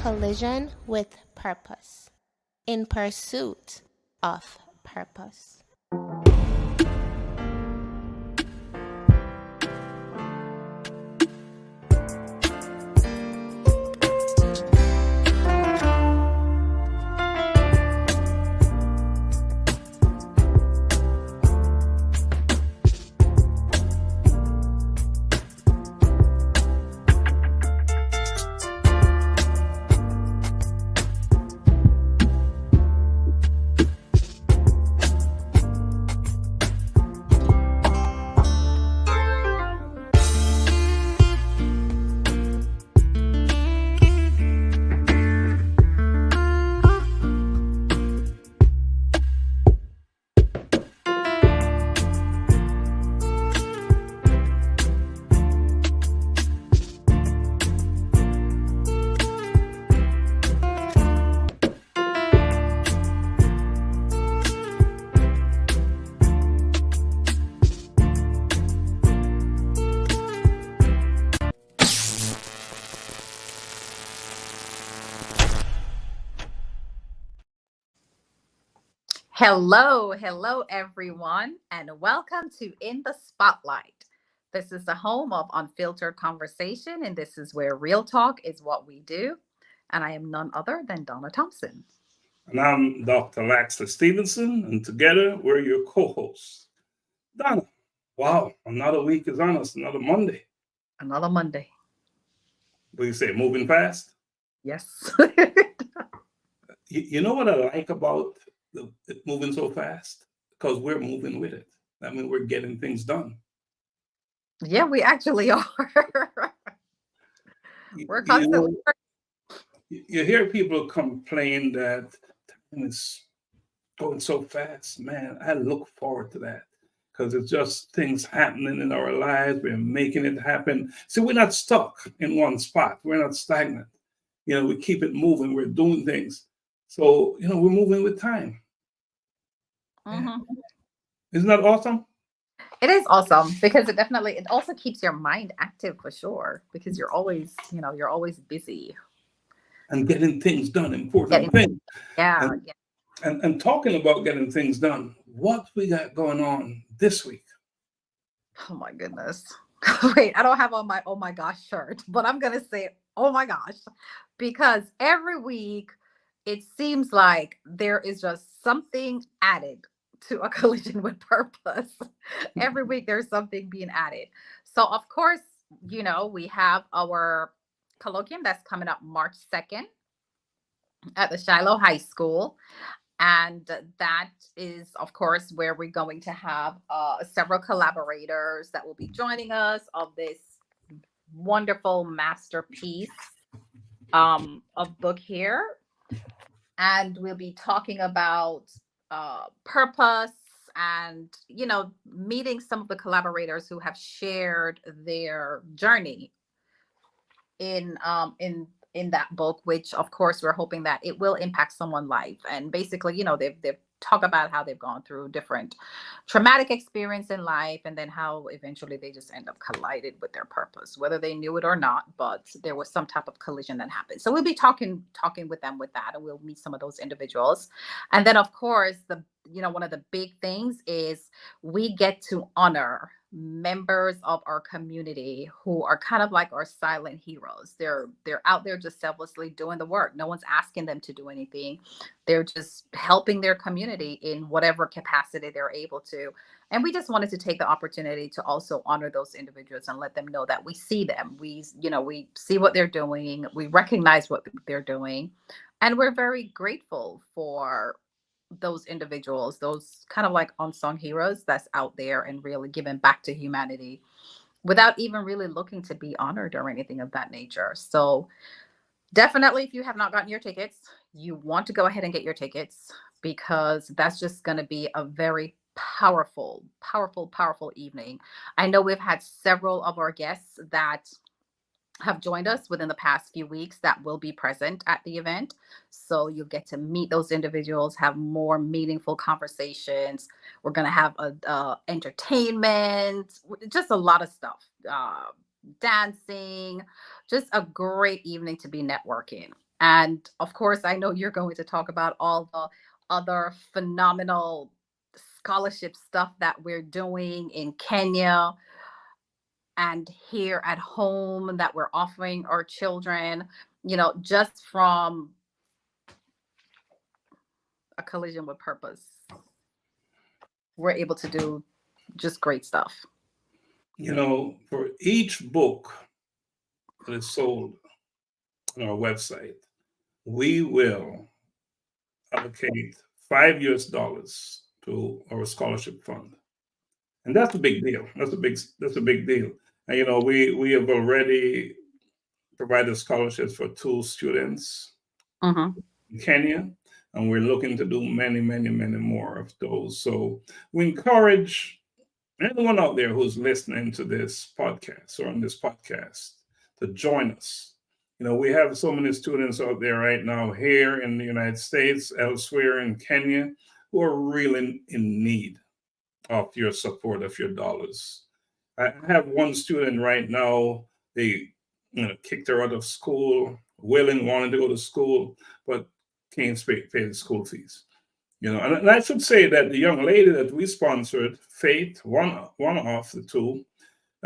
collision with purpose, in pursuit of purpose. Hello, everyone, and welcome to In the Spotlight. This is the home of unfiltered conversation, and this is where real talk is what we do. And I am none other than Donna Thompson. And I'm Dr. Laxley Stephenson, and together we're your co-hosts. Donna, wow, another week is on us, another Monday. Another Monday. What do you say, moving fast? Yes. You know what I like about it moving so fast? Because we're moving with it. I mean, we're getting things done. Yeah, we actually are. We're constantly. You hear people complain that time is going so fast. Man, I look forward to that because it's just things happening in our lives. We're making it happen. So we're not stuck in one spot. We're not stagnant. We keep it moving. We're doing things. So, we're moving with time. Mm-hmm. Isn't that awesome? It is awesome because it also keeps your mind active for sure, because you're always busy. And getting things done, important thing. Yeah. And talking about getting things done, what we got going on this week? Oh my goodness. Wait, I don't have on my oh my gosh shirt, but I'm going to say oh my gosh, because every week it seems like there is just something added to a collision with purpose. Every week there's something being added. So of course, we have our colloquium that's coming up March 2nd at the Shiloh High School. And that is, of course, where we're going to have several collaborators that will be joining us of this wonderful masterpiece of book here. And we'll be talking about purpose and, meeting some of the collaborators who have shared their journey in that book, which of course we're hoping that it will impact someone's life. And basically, they've talked about how they've gone through different traumatic experience in life, and then how eventually they just end up collided with their purpose, whether they knew it or not, but there was some type of collision that happened. So we'll be talking with them with that, and we'll meet some of those individuals. And then of course, one of the big things is we get to honor members of our community who are kind of like our silent heroes. They're out there just selflessly doing the work. No one's asking them to do anything. They're just helping their community in whatever capacity they're able to. And we just wanted to take the opportunity to also honor those individuals and let them know that we see them. We see what they're doing. We recognize what they're doing. And we're very grateful for those individuals, those kind of like unsung heroes that's out there and really giving back to humanity without even really looking to be honored or anything of that nature. So definitely, if you have not gotten your tickets, you want to go ahead and get your tickets, because that's just going to be a very powerful evening. I know we've had several of our guests that have joined us within the past few weeks that will be present at the event. So you'll get to meet those individuals, have more meaningful conversations. We're going to have entertainment, just a lot of stuff, dancing, just a great evening to be networking. And of course, I know you're going to talk about all the other phenomenal scholarship stuff that we're doing in Kenya and here at home that we're offering our children, just from a collision with purpose. We're able to do just great stuff. For each book that is sold on our website, we will allocate $5 to our scholarship fund. And that's a big deal. That's a big deal. And we have already provided scholarships for 2 students Mm-hmm. in Kenya, and we're looking to do many, many, many more of those. So we encourage anyone out there who's listening to this podcast or on this podcast to join us. We have so many students out there right now here in the United States, elsewhere in Kenya, who are really in need of your support, of your dollars. I have one student right now, they kicked her out of school, wanted to go to school, but can't pay the school fees. And I should say that the young lady that we sponsored, Faith, one of the 2,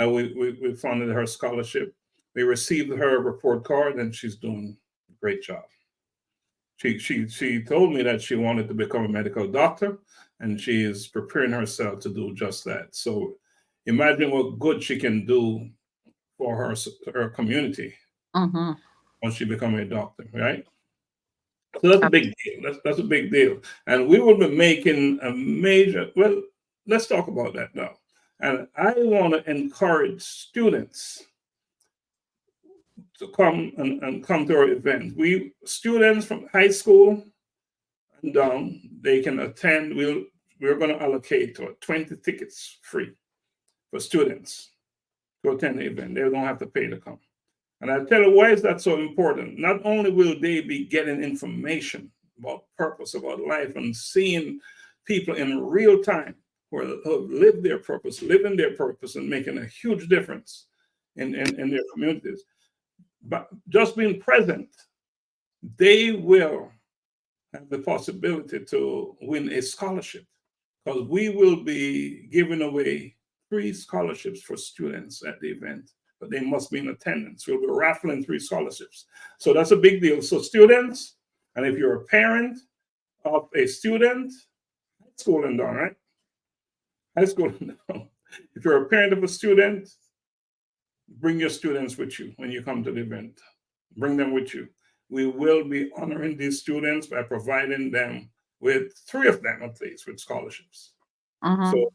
we funded her scholarship. We received her report card, and she's doing a great job. She told me that she wanted to become a medical doctor, and she is preparing herself to do just that. So imagine what good she can do for her community Mm-hmm. once she becomes a doctor, right? So that's a big deal. That's a big deal. And we will be making a major, well, let's talk about that now. And I want to encourage students to come and come to our event. Students from high school and down, they can attend. We're going to allocate 20 tickets free for students to attend the event. They don't have to pay to come. And I tell you, why is that so important? Not only will they be getting information about purpose, about life, and seeing people in real time who have lived their purpose, living their purpose, and making a huge difference in their communities. But just being present, they will have the possibility to win a scholarship, because we will be giving away 3 scholarships for students at the event, but they must be in attendance. We'll be raffling 3 scholarships. So that's a big deal. So students, and if you're a parent of a student, high school and down, right? High school and down. If you're a parent of a student, bring your students with you when you come to the event. Bring them with you. We will be honoring these students by providing them with 3 of them at least with scholarships. Mm-hmm. So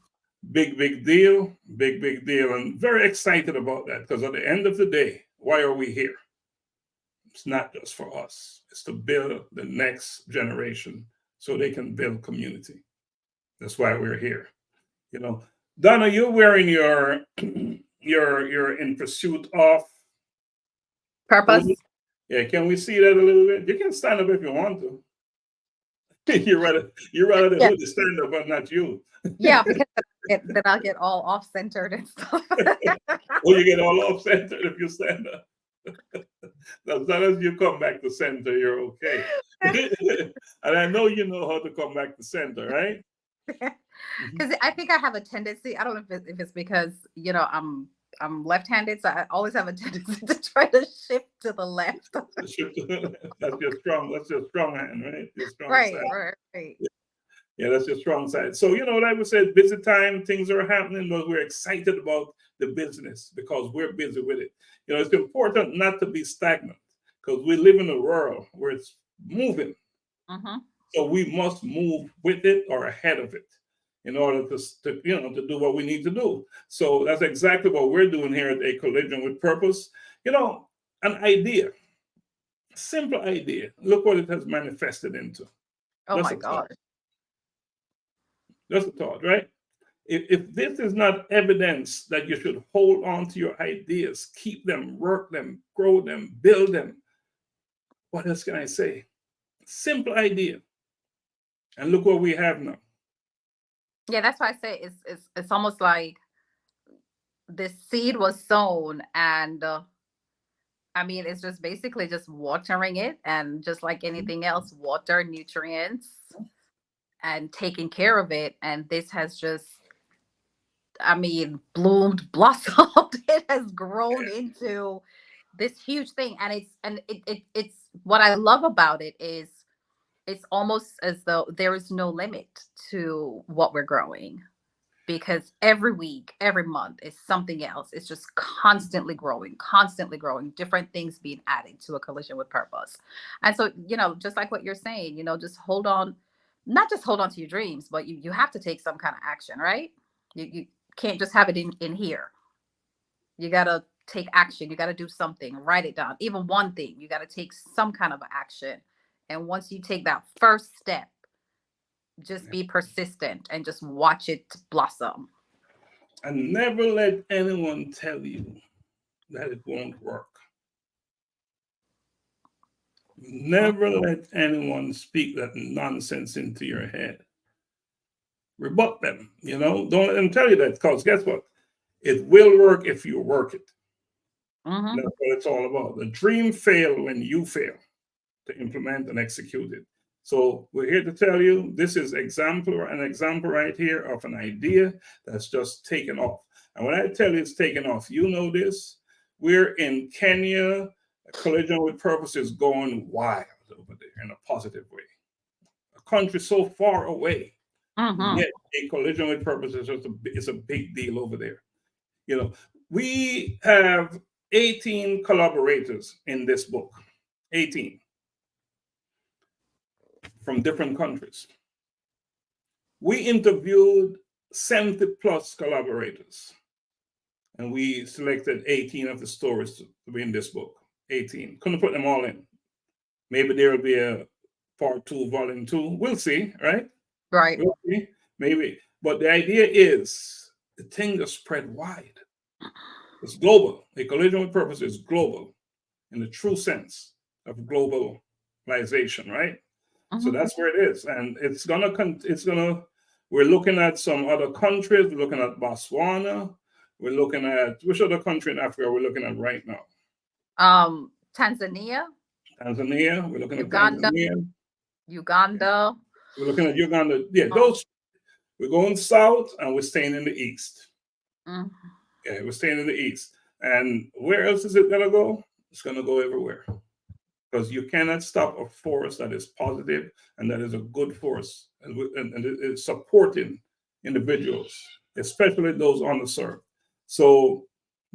big deal, big deal. And very excited about that, because at the end of the day, why are we here? It's not just for us. It's to build the next generation so they can build community. That's why we're here. Donna, you're wearing your you're in pursuit of Purpose. Yeah, can we see that a little bit? You can stand up if you want to. you're rather the Yeah. hood to stand up, but not you. Yeah, because then I'll get all off centered and stuff. Well, you get all off center if you stand up. As long as you come back to center, you're okay. And I know you know how to come back to center, right? Because I think I have a tendency. I don't know if it's because I'm left-handed, so I always have a tendency to try to shift to the left. That's your strong hand, right? Your strong Right, side. right. Yeah, that's your strong side. So, like we said, busy time, things are happening, but we're excited about the business because we're busy with it. It's important not to be stagnant, because we live in a world where it's moving. Mm-hmm. So we must move with it or ahead of it in order to do what we need to do. So that's exactly what we're doing here at A Collision with Purpose. An idea, simple idea. Look what it has manifested into. Oh my God. That's a thought, right? If this is not evidence that you should hold on to your ideas, keep them, work them, grow them, build them, what else can I say? Simple idea. And look what we have now. Yeah, that's why I say it's almost like this seed was sown, and I mean, it's just basically just watering it, and just like anything else, water, nutrients, and taking care of it. And this has just, I mean, bloomed, blossomed. It has grown into this huge thing. And it's what I love about it is it's almost as though there is no limit to what we're growing, because every week, every month is something else. It's just constantly growing, different things being added to a collision with purpose. And so, just like what you're saying, just hold on, not just hold on to your dreams, but you have to take some kind of action, right? You can't just have it in here. You got to take action. You got to do something, write it down. Even one thing, you got to take some kind of action. And once you take that first step, just be persistent and just watch it blossom. And never let anyone tell you that it won't work. Never let anyone speak that nonsense into your head. Rebut them, Don't let them tell you that, because guess what? It will work if you work it. Mm-hmm. That's what it's all about. The dream fails when you fail to implement and execute it. So we're here to tell you this is an example right here of an idea that's just taken off. And when I tell you it's taken off, this. We're in Kenya. Collision with Purpose is going wild over there in a positive way. A country so far away, yet a Collision with Purpose is just a big deal over there. We have 18 collaborators in this book. 18. From different countries. We interviewed 70 plus collaborators, and we selected 18 of the stories to be in this book. 18. Couldn't put them all in. Maybe there will be a part 2, volume 2. We'll see, right? Right. We'll see. Maybe. But the idea is the thing is spread wide. It's global. A Collision with Purpose is global in the true sense of globalization, right? So that's where it is. And we're looking at some other countries. We're looking at Botswana. We're looking at, which other country in Africa we're looking at right now? Tanzania. We're looking Uganda, at Tanzania. Uganda. We're looking at Uganda. Yeah, those, we're going south and we're staying in the east. Yeah, we're staying in the east. And where else is it going to go? It's going to go everywhere. Because you cannot stop a force that is positive and that is a good force and it's supporting individuals, especially those underserved. So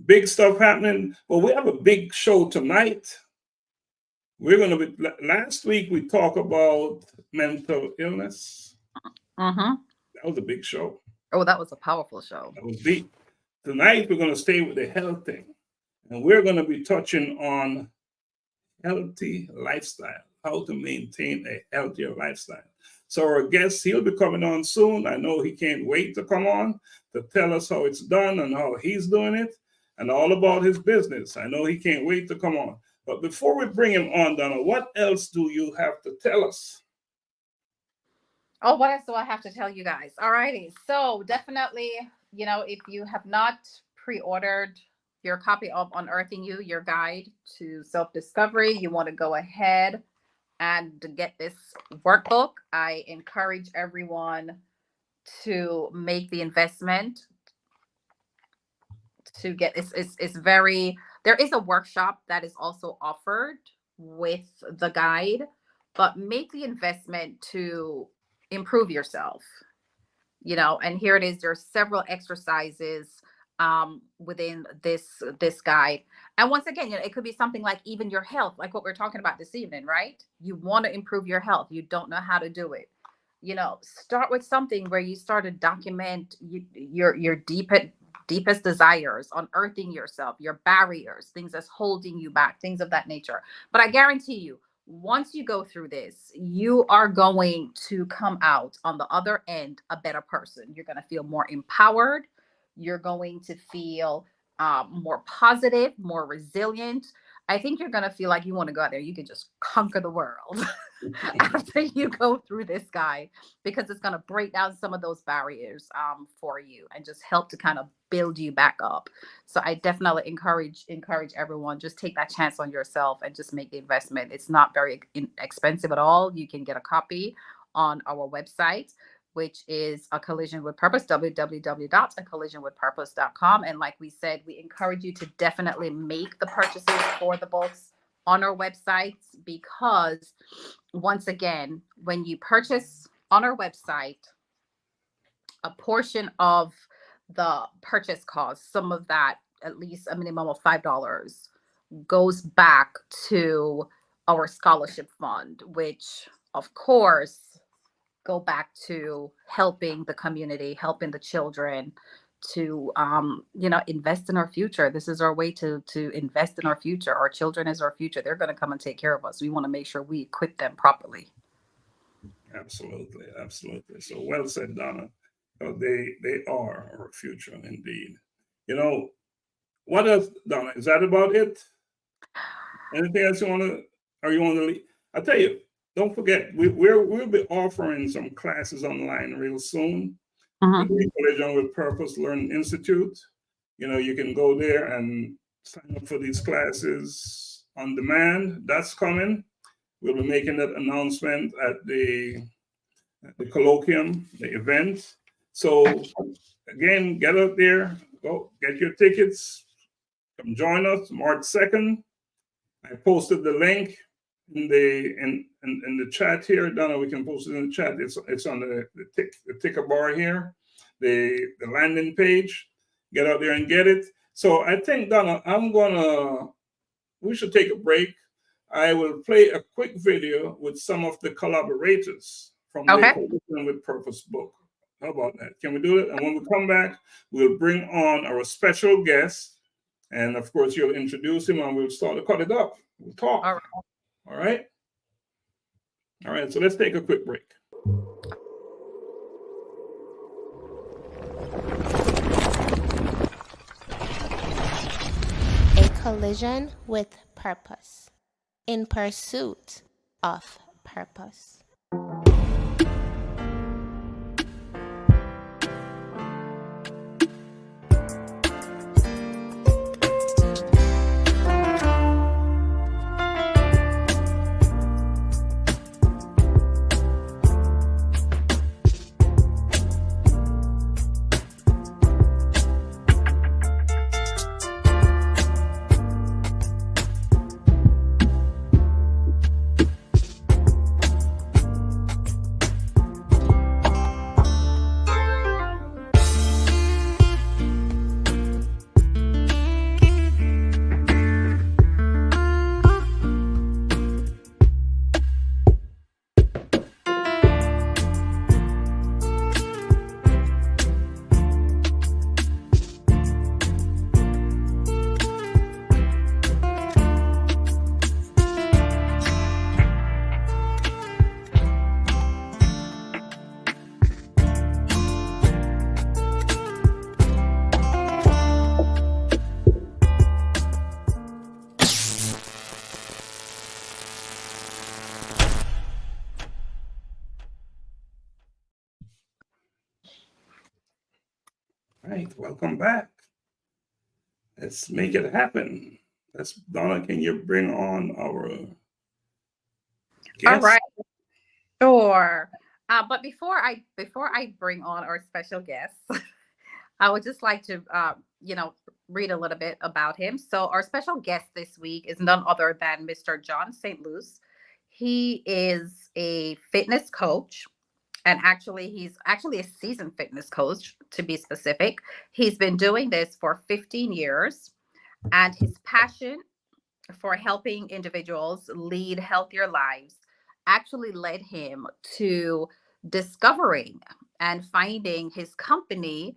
big stuff happening. Well, we have a big show tonight. We're going to be, last week we talked about mental illness. That was a big show. Oh, that was a powerful show. That was deep. Tonight we're going to stay with the health thing. And we're going to be touching on healthy lifestyle, how to maintain a healthier lifestyle. So our guest, he'll be coming on soon. I know he can't wait to come on to tell us how it's done and how he's doing it and all about his business. I know he can't wait to come on. But before we bring him on, Donna, what else do you have to tell us? Oh, what else do I have to tell you guys? All righty. So definitely, if you have not pre-ordered your copy of Unearthing You, your guide to self-discovery, you want to go ahead and get this workbook. I encourage everyone to make the investment to get this. There is a workshop that is also offered with the guide, but make the investment to improve yourself, and here it is. There's several exercises within this guide. And once again, it could be something like even your health, like what we're talking about this evening, right? You want to improve your health. You don't know how to do it. Start with something where you start to document your deepest desires, unearthing yourself, your barriers, things that's holding you back, things of that nature. But I guarantee you, once you go through this, you are going to come out on the other end a better person. You're going to feel more empowered. You're going to feel more positive, more resilient. I think you're going to feel like you want to go out there. You can just conquer the world after you go through this guide, because it's going to break down some of those barriers for you and just help to kind of build you back up. So I definitely encourage everyone, just take that chance on yourself and just make the investment. It's not very expensive at all. You can get a copy on our website, which is A Collision with Purpose, www.acollisionwithpurpose.com. And like we said, we encourage you to definitely make the purchases for the books on our websites, because once again, when you purchase on our website, a portion of the purchase cost, some of that, at least a minimum of $5, goes back to our scholarship fund, which of course go back to helping the community, helping the children to, invest in our future. This is our way to invest in our future. Our children is our future. They're going to come and take care of us. We want to make sure we equip them properly. Absolutely. Absolutely. So well said, Donna. They are our future indeed. What else, Donna? Is that about it? Anything else you want to leave? I tell you, don't forget, we'll be offering some classes online real soon. With the Collision with Purpose Learning Institute. You can go there and sign up for these classes on demand. That's coming. We'll be making that announcement at the colloquium, the event. So again, get out there, go get your tickets, come join us March 2nd. I posted the link in the chat here. Donna, we can post it in the chat. It's on the ticker bar here, the landing page. Get out there and get it. So I think, Donna, we should take a break. I will play a quick video with some of the collaborators from the Collision with Purpose book. How about that? Can we do it? And when we come back, we'll bring on our special guest. And of course, you'll introduce him and we'll start to cut it up. We'll talk. All right. All right. So let's take a quick break. A collision with purpose, in pursuit of purpose. Right, welcome back. Let's make it happen. Donna, can you bring on our guest? All right, sure. But before I bring on our special guest, I would just like to read a little bit about him. So our special guest this week is none other than Mr. John St. Luce. He is a fitness coach. And he's actually a seasoned fitness coach, to be specific. He's been doing this for 15 years. And his passion for helping individuals lead healthier lives actually led him to discovering and finding his company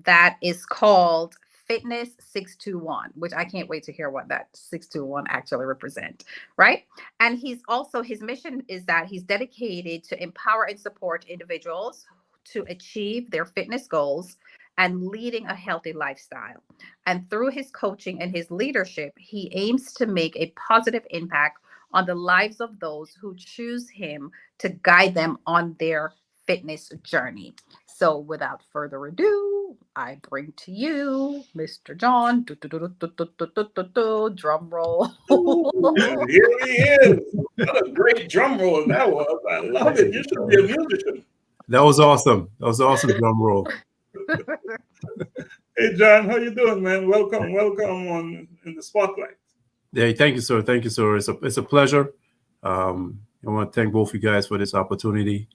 that is called Fitness 621, which I can't wait to hear what that 621 actually represent, right? And his mission is that he's dedicated to empower and support individuals to achieve their fitness goals and leading a healthy lifestyle. And through his coaching and his leadership, he aims to make a positive impact on the lives of those who choose him to guide them on their fitness journey. So without further ado, I bring to you Mr. John. Drum roll. And here he is. What a great drum roll that was. I love it. You should be a musician. That was awesome. That was awesome drum roll. Hey, John, how you doing, man? Welcome on in the spotlight. Yeah, thank you, sir. Thank you, sir. It's a pleasure. I want to thank both of you guys for this opportunity.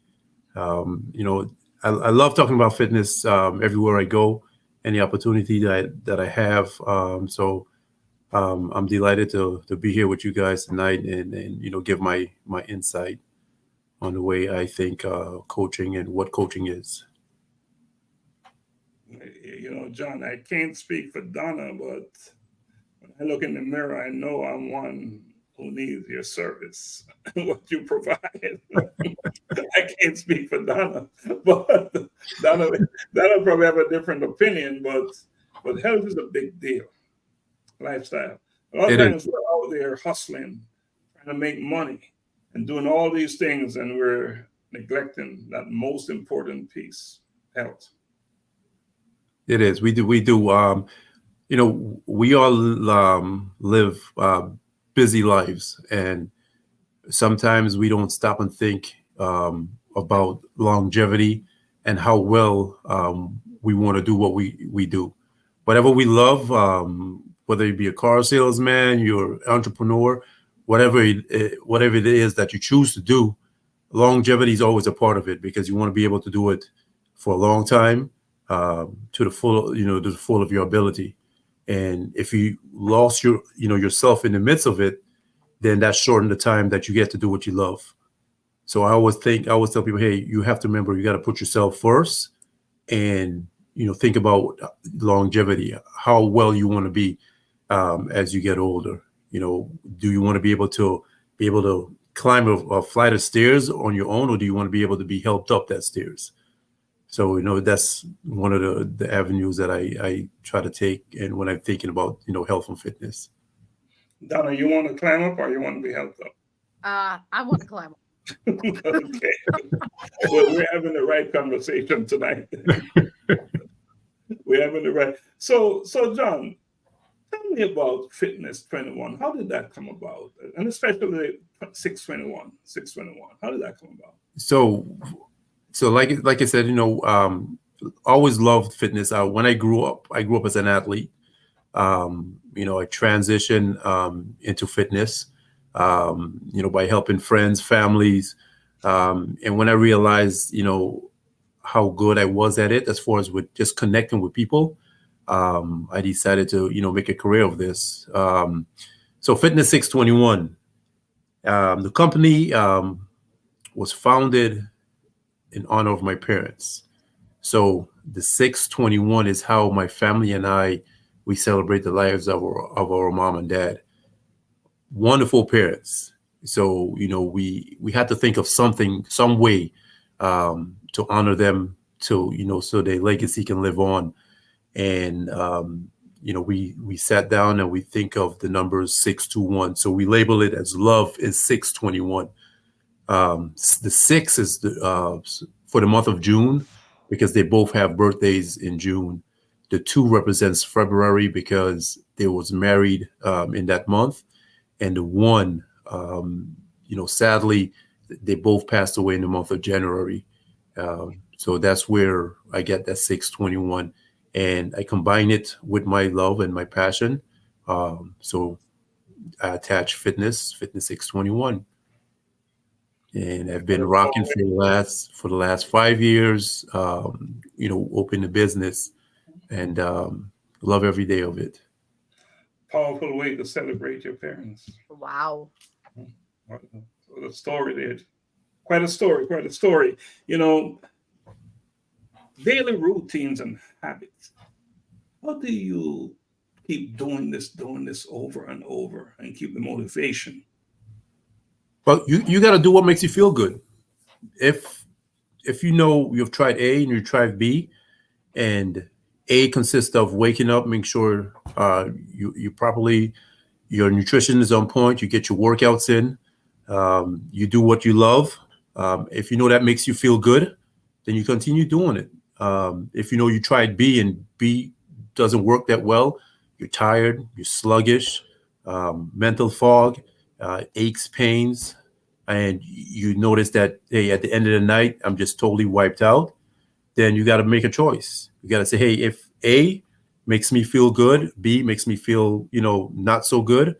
I love talking about fitness everywhere I go, any opportunity that I have. So I'm delighted to be here with you guys tonight and give my insight on the way I think coaching and what coaching is. John, I can't speak for Donna, but when I look in the mirror, I know I'm one who needs your service, what you provide. I can't speak for Donna, but Donna probably have a different opinion, but health is a big deal. Lifestyle. A lot of times we're out there hustling, trying to make money and doing all these things, and we're neglecting that most important piece, health. It is. We do. We all live busy lives, and sometimes we don't stop and think about longevity and how well we want to do what we do. Whatever we love, whether you be a car salesman, you're an entrepreneur, whatever it is that you choose to do, longevity is always a part of it because you want to be able to do it for a long time. To the full of your ability. And if you lost yourself in the midst of it, then that shortened the time that you get to do what you love. So I always tell people, hey, you have to remember, you got to put yourself first and, think about longevity, how well you want to be as you get older. Do you want to be able to climb a flight of stairs on your own, or do you want to be able to be helped up that stairs? So, that's one of the avenues that I try to take. And when I'm thinking about, health and fitness. Donna, you want to climb up or you want to be helped up? I want to climb up. Okay. Well, we're having the right conversation tonight. We're having the right. So John, tell me about Fitness 21. How did that come about? And especially 621. How did that come about? So like I said, always loved fitness. When I grew up as an athlete. I transitioned into fitness, by helping friends, families. And when I realized, how good I was at it, as far as with just connecting with people, I decided to, make a career of this. So Fitness 621, the company was founded in honor of my parents. So the 621 is how my family and we celebrate the lives of our mom and dad. Wonderful parents. So, we had to think of some way to honor them, to, so their legacy can live on. And, we sat down and we think of the numbers 621. So we label it as love is 621. The 6 is for the month of June, because they both have birthdays in June. The 2 represents February because they was married in that month. And the 1, sadly, they both passed away in the month of January. So that's where I get that 621. And I combine it with my love and my passion. So I attach fitness 621. And I've been rocking for the last 5 years, open the business and love every day of it. Powerful way to celebrate your parents. Wow. So the story there, quite a story. Daily routines and habits. How do you keep doing this over and over and keep the motivation? Well, you got to do what makes you feel good. If you've tried A and you tried B, and A consists of waking up, making sure you properly, your nutrition is on point, you get your workouts in, you do what you love. If you know that makes you feel good, then you continue doing it. If you know you tried B and B doesn't work that well, you're tired, you're sluggish, mental fog, aches, pains, and you notice that, hey, at the end of the night, I'm just totally wiped out, then you got to make a choice. You got to say, hey, if A makes me feel good, B makes me feel, not so good,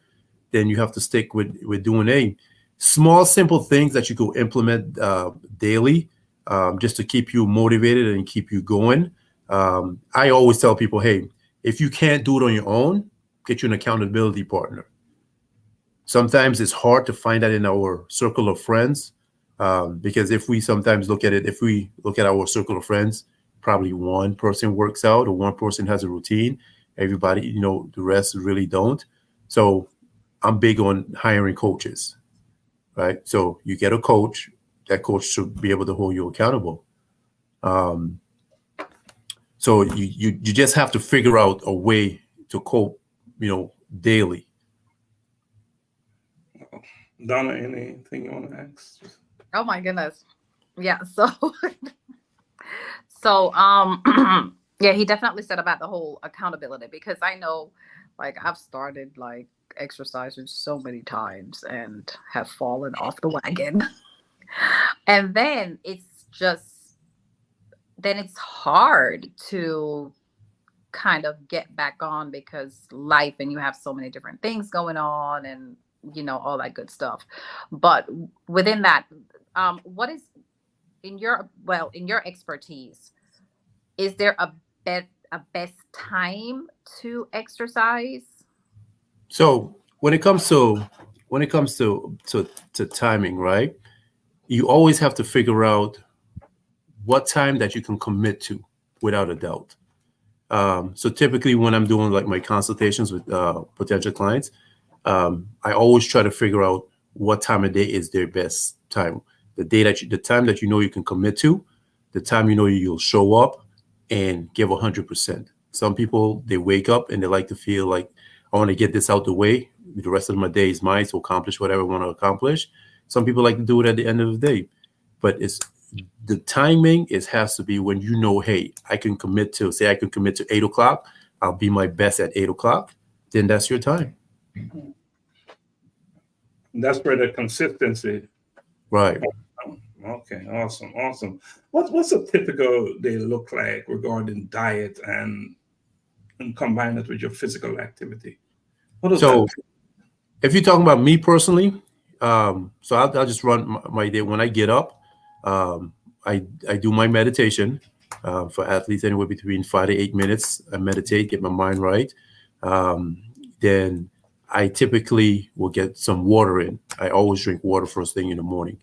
then you have to stick with doing A. Small, simple things that you go implement daily, just to keep you motivated and keep you going. I always tell people, hey, if you can't do it on your own, get you an accountability partner. Sometimes it's hard to find that in our circle of friends, because if we sometimes look at our circle of friends, probably one person works out or one person has a routine. Everybody, the rest really don't. So I'm big on hiring coaches, right? So you get a coach, that coach should be able to hold you accountable. So you just have to figure out a way to cope, daily. Donna, anything you want to ask? Oh my goodness. Yeah. So, yeah, he definitely said about the whole accountability, because I know, like, I've started like exercising so many times and have fallen off the wagon. And then it's hard to kind of get back on, because life, and you have so many different things going on, and all that good stuff. But within that, what is in your expertise, is there a best time to exercise? So when it comes to timing, right? You always have to figure out what time that you can commit to without a doubt. So typically when I'm doing like my consultations with potential clients, I always try to figure out what time of day is their best time. The time that you can commit to, the time you'll show up and give 100%. Some people, they wake up and they like to feel like, I want to get this out the way. The rest of my day is mine to accomplish whatever I want to accomplish. Some people like to do it at the end of the day. But the timing has to be when hey, I can commit to 8 o'clock. I'll be my best at 8 o'clock. Then that's your time. That's where the consistency. Right. Okay. Awesome. What's a typical day look like regarding diet and combine it with your physical activity? So if you're talking about me personally, so I'll just run my day. When I get up, I do my meditation. For athletes, anywhere between 5 to 8 minutes. I meditate, get my mind right. Then I typically will get some water in. I always drink water first thing in the morning.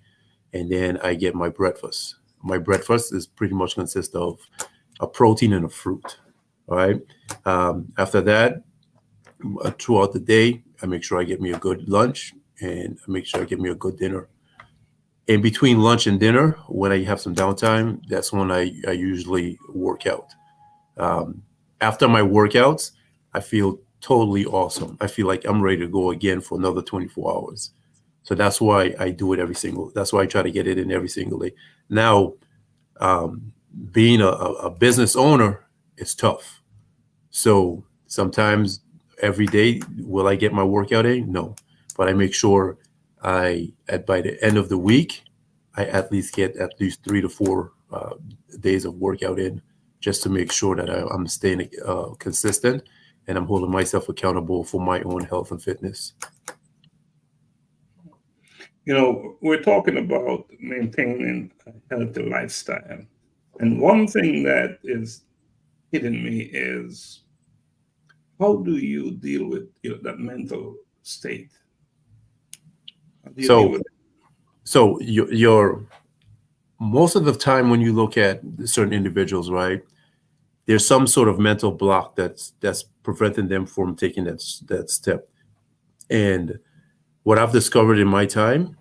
And then I get my breakfast. My breakfast is pretty much consists of a protein and a fruit. All right. After that, throughout the day, I make sure I get me a good lunch and I make sure I get me a good dinner. In between lunch and dinner, when I have some downtime, that's when I usually work out. After my workouts, I feel totally awesome. I feel like I'm ready to go again for another 24 hours. So that's why I do it that's why I try to get it in every single day. Now, being a business owner is tough. So sometimes every day, will I get my workout in? No, but I make sure by the end of the week, I at least get at least 3 to 4 days of workout in, just to make sure that I'm staying consistent and I'm holding myself accountable for my own health and fitness. We're talking about maintaining a healthy lifestyle. And one thing that is hitting me is, how do you deal with that mental state? So your most of the time when you look at certain individuals, right, there's some sort of mental block that's preventing them from taking that step. And what I've discovered in my time,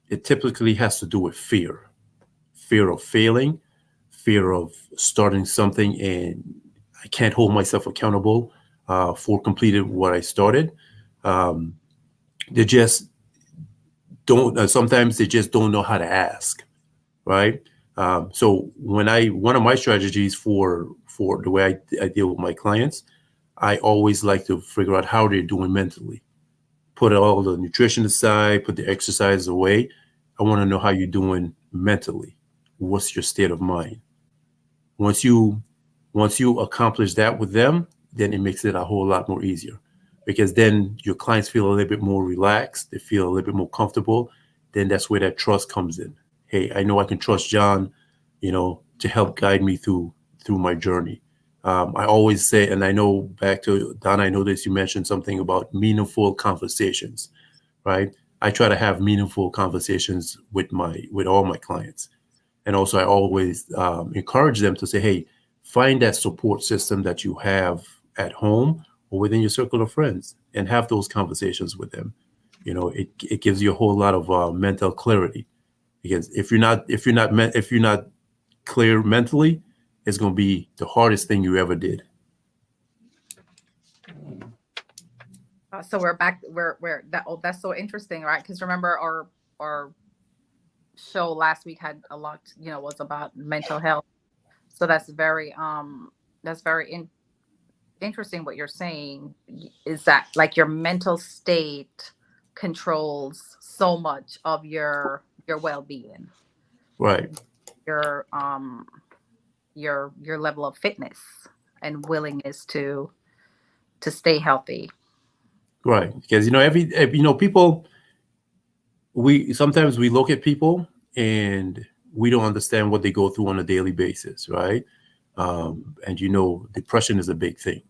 it typically has to do with fear of failing, fear of starting something and I can't hold myself accountable for completing what I started. They just don't. Sometimes they just don't know how to ask, right? So one of my strategies for the way I deal with my clients, I always like to figure out how they're doing mentally. Put all the nutrition aside, put the exercise away. I want to know how you're doing mentally. What's your state of mind? Once you accomplish that with them, then it makes it a whole lot more easier, because then your clients feel a little bit more relaxed. They feel a little bit more comfortable. Then that's where that trust comes in. Hey, I know I can trust John, to help guide me through my journey. I always say, and I know back to Donna, I know this, you mentioned something about meaningful conversations, right? I try to have meaningful conversations with all my clients. And also I always encourage them to say, hey, find that support system that you have at home or within your circle of friends and have those conversations with them. It gives you a whole lot of mental clarity, because if you're not clear mentally, it's going to be the hardest thing you ever did. So we're back. That's so interesting, right? Because remember our show last week had a lot, was about mental health. So that's very interesting. What you're saying is that like your mental state controls so much of your well-being, Right. your level of fitness and willingness to stay healthy. Right. Because, people, sometimes we look at people and we don't understand what they go through on a daily basis. Right. And, depression is a big thing.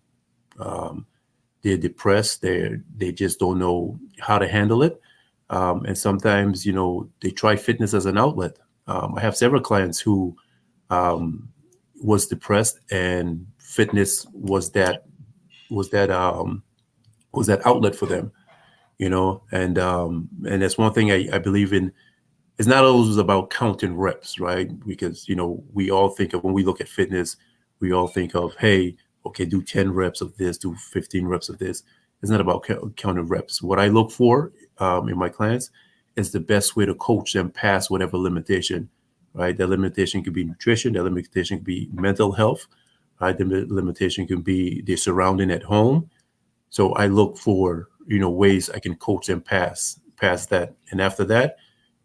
They're depressed. They just don't know how to handle it. And sometimes, they try fitness as an outlet. I have several clients who was depressed, and fitness was that outlet for them, and that's one thing I believe in. It's not always about counting reps, right? Because, we all think of, when we look at fitness, we all think of, hey, okay, do 10 reps of this, do 15 reps of this. It's not about counting reps. What I look for in my clients is the best way to coach them past whatever limitation, right? That limitation could be nutrition. That limitation could be mental health, right? The limitation can be their surrounding at home. So I look for, ways I can coach them past that. And after that,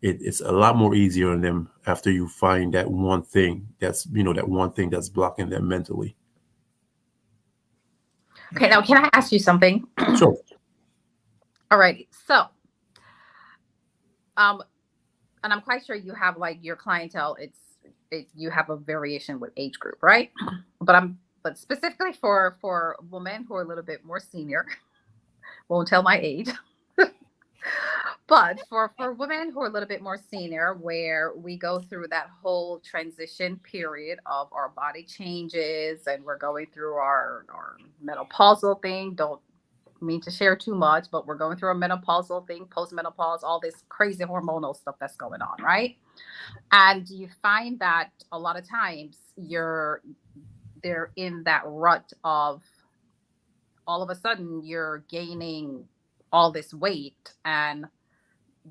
it's a lot more easier on them after you find that one thing that's blocking them mentally. Okay, now can I ask you something? Sure. All right. So, and I'm quite sure you have like your clientele. You have a variation with age group, right? But specifically for women who are a little bit more senior, won't tell my age. But for women who are a little bit more senior, where we go through that whole transition period of our body changes and we're going through our menopausal thing. Don't mean to share too much, but we're going through a menopausal thing, postmenopause, all this crazy hormonal stuff that's going on, right? And you find that a lot of times they're in that rut of all of a sudden you're gaining all this weight, and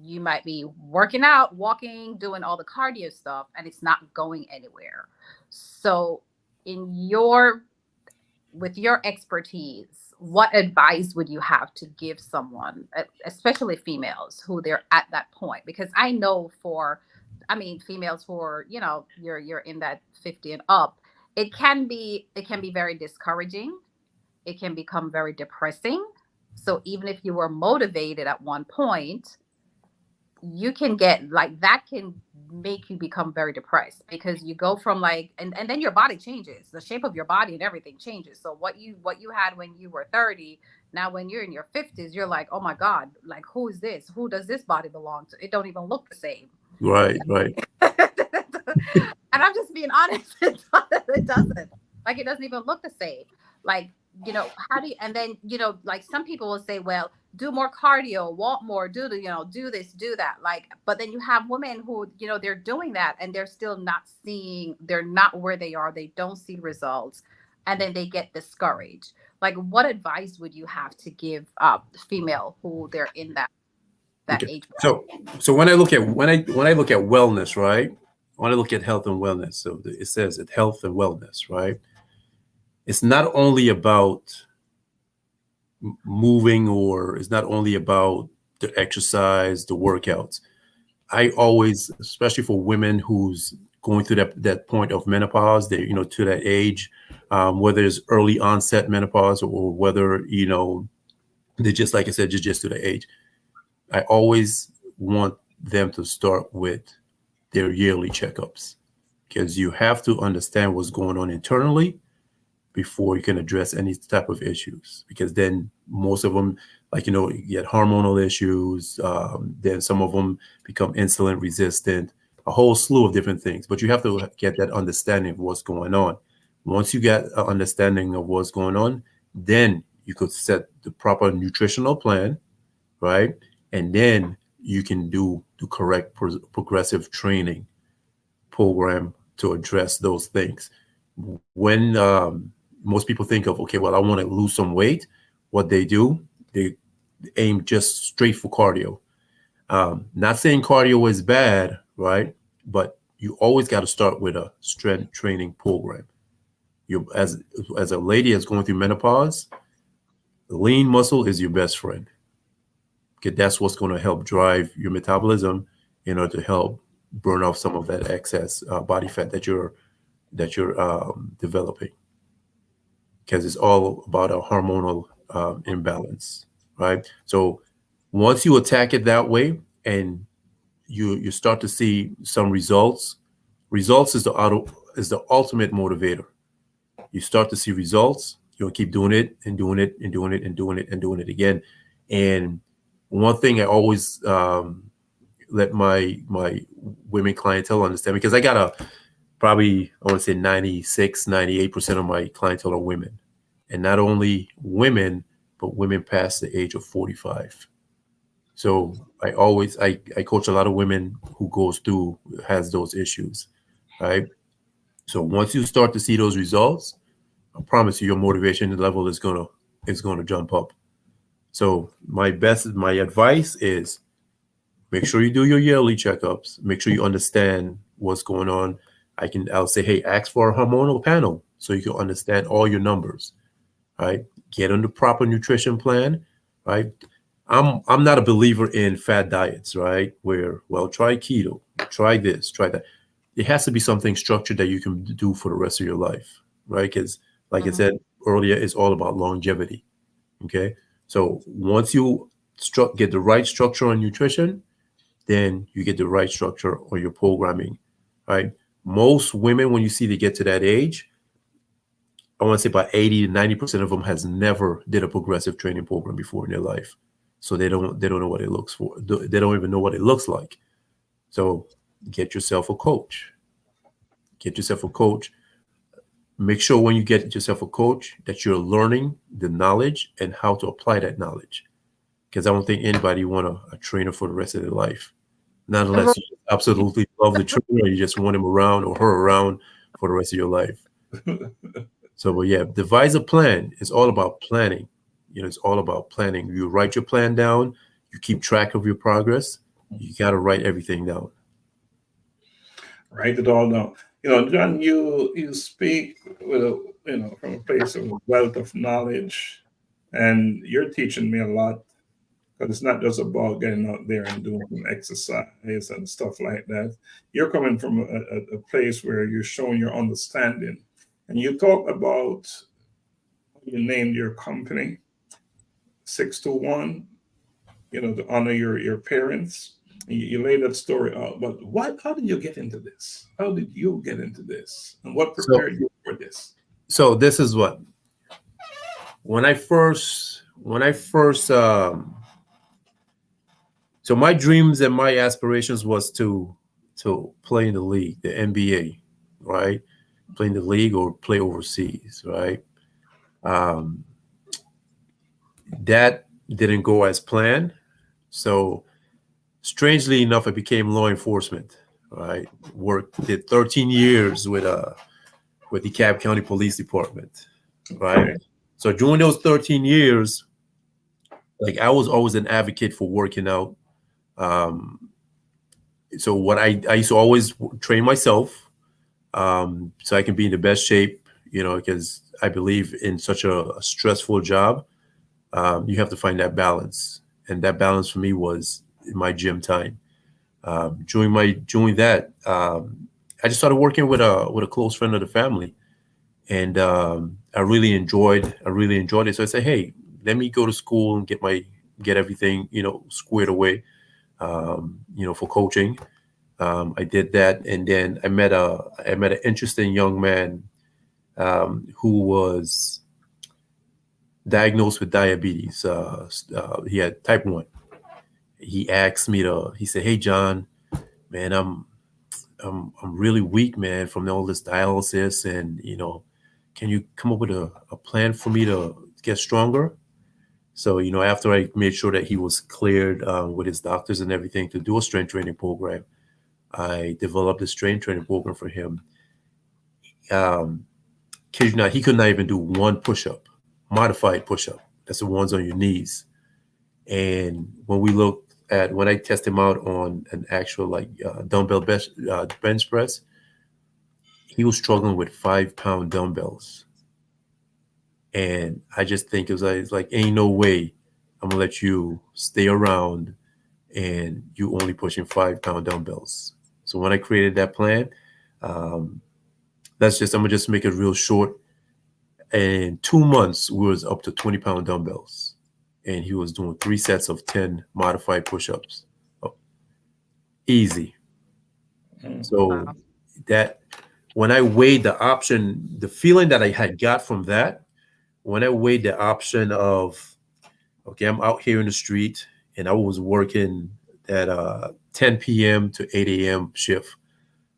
you might be working out, walking, doing all the cardio stuff, and it's not going anywhere. So with your expertise, what advice would you have to give someone, especially females who they're at that point? Because I know females who are, you're in that 50 and up, it can be very discouraging. It can become very depressing. So even if you were motivated at one point, you can get like that can make you become very depressed, because you go from and then your body changes, the shape of your body and everything changes. So what you had when you were 30, now when you're in your 50s, you're like, oh my God, like who is this? Who does this body belong to? It don't even look the same. Right. And I'm just being honest. It doesn't. Like, it doesn't even look the same. Like, you know, how do you, and then, you know, like some people will say, well, do more cardio, walk more, do the, you know, do this, do that. Like, but then you have women who, you know, they're doing that and they're still not seeing, they're not where they are. They don't see results. And then they get discouraged. Like, what advice would you have to give female who they're in that Okay. age So when I look at when I look at wellness, right? When I look at health and wellness, so it says that health and wellness, right? It's not only about moving, or it's not only about the exercise, the workouts. I always, especially for women who's going through that point of menopause, they, you know, to that age, whether it's early onset menopause or whether, you know, they just, like I said, just to the age. I always want them to start with their yearly checkups, because you have to understand what's going on internally before you can address any type of issues. Because then most of them, like, you know, you get hormonal issues, then some of them become insulin resistant, a whole slew of different things. But you have to get that understanding of what's going on. Once you get an understanding of what's going on, then you could set the proper nutritional plan, right? And then you can do the correct progressive training program to address those things. When most people think of, okay, well, I want to lose some weight, what they do, they aim just straight for cardio. Not saying cardio is bad, right? But you always got to start with a strength training program. You, as a lady that's going through menopause, lean muscle is your best friend. Okay, that's what's going to help drive your metabolism in order to help burn off some of that excess body fat that you're developing, because it's all about a hormonal imbalance, right? So once you attack it that way and you start to see some results, is the ultimate motivator. You start to see results, you'll keep doing it and doing it and doing it and doing it and doing it again. And one thing I always let my women clientele understand, because I got probably, I want to say 96, 98% of my clientele are women. And not only women, but women past the age of 45. So I coach a lot of women who has those issues, right? So once you start to see those results, I promise you, your motivation level is gonna jump up. So my advice is, make sure you do your yearly checkups. Make sure you understand what's going on. I'll say, hey, ask for a hormonal panel so you can understand all your numbers, right? Get on the proper nutrition plan, right? I'm not a believer in fad diets, right? Where, well, try keto, try this, try that. It has to be something structured that you can do for the rest of your life, right? Because, like I said earlier, it's all about longevity. Okay, so once you get the right structure on nutrition, then you get the right structure on your programming, right? Most women, when you see they get to that age, I want to say about 80 to 90% of them has never did a progressive training program before in their life. So they don't know what it looks for. They don't even know what it looks like. So get yourself a coach. Get yourself a coach. Make sure when you get yourself a coach that you're learning the knowledge and how to apply that knowledge. Because I don't think anybody want a trainer for the rest of their life. Not unless you absolutely love the trainer, or you just want him around or her around for the rest of your life. So, but yeah, devise a plan. It's all about planning. You know, it's all about planning. You write your plan down. You keep track of your progress. You got to write everything down. Write it all down. You know, John, you speak with from a place of wealth of knowledge, and you're teaching me a lot, because it's not just about getting out there and doing exercise and stuff like that. You're coming from a place where you're showing your understanding, and you talk about, you named your company 621, to honor your parents. You laid that story out, but how did you get into this? How did you get into this, and what prepared you for this? So this is what, when I first so my dreams and my aspirations was to play in the league, the NBA, right? Play in the league or play overseas, right? That didn't go as planned. So strangely enough, I became law enforcement. Right, did 13 years with the DeKalb County Police Department. Right. So during those 13 years, like I was always an advocate for working out. So what I used to always train myself so I can be in the best shape, because I believe in such a stressful job, you have to find that balance. And that balance for me was in my gym time. During that, I just started working with a close friend of the family, and I really enjoyed it. So I said, hey, let me go to school and get everything squared away, for coaching. I did that, and then I met an interesting young man who was diagnosed with diabetes. He had type 1. He said, hey, John, man, I'm really weak, man, from all this dialysis, and can you come up with a plan for me to get stronger? So after I made sure that he was cleared with his doctors and everything to do a strength training program, I developed a strength training program for him. Kid you not, he could not even do one push-up, modified push-up. That's the ones on your knees. And when I test him out on an actual dumbbell bench press, he was struggling with 5-pound dumbbells. And I just think it's like, ain't no way I'm gonna let you stay around and you only pushing 5-pound dumbbells. So when I created that plan, I'm gonna just make it real short. In 2 months, we was up to 20-pound dumbbells, and he was doing 3 sets of 10 modified push-ups. Oh, easy. So that when I weighed the option, the feeling that I had got from that, when I weighed the option of, okay, I'm out here in the street and I was working at 10 p.m. to 8 a.m. shift.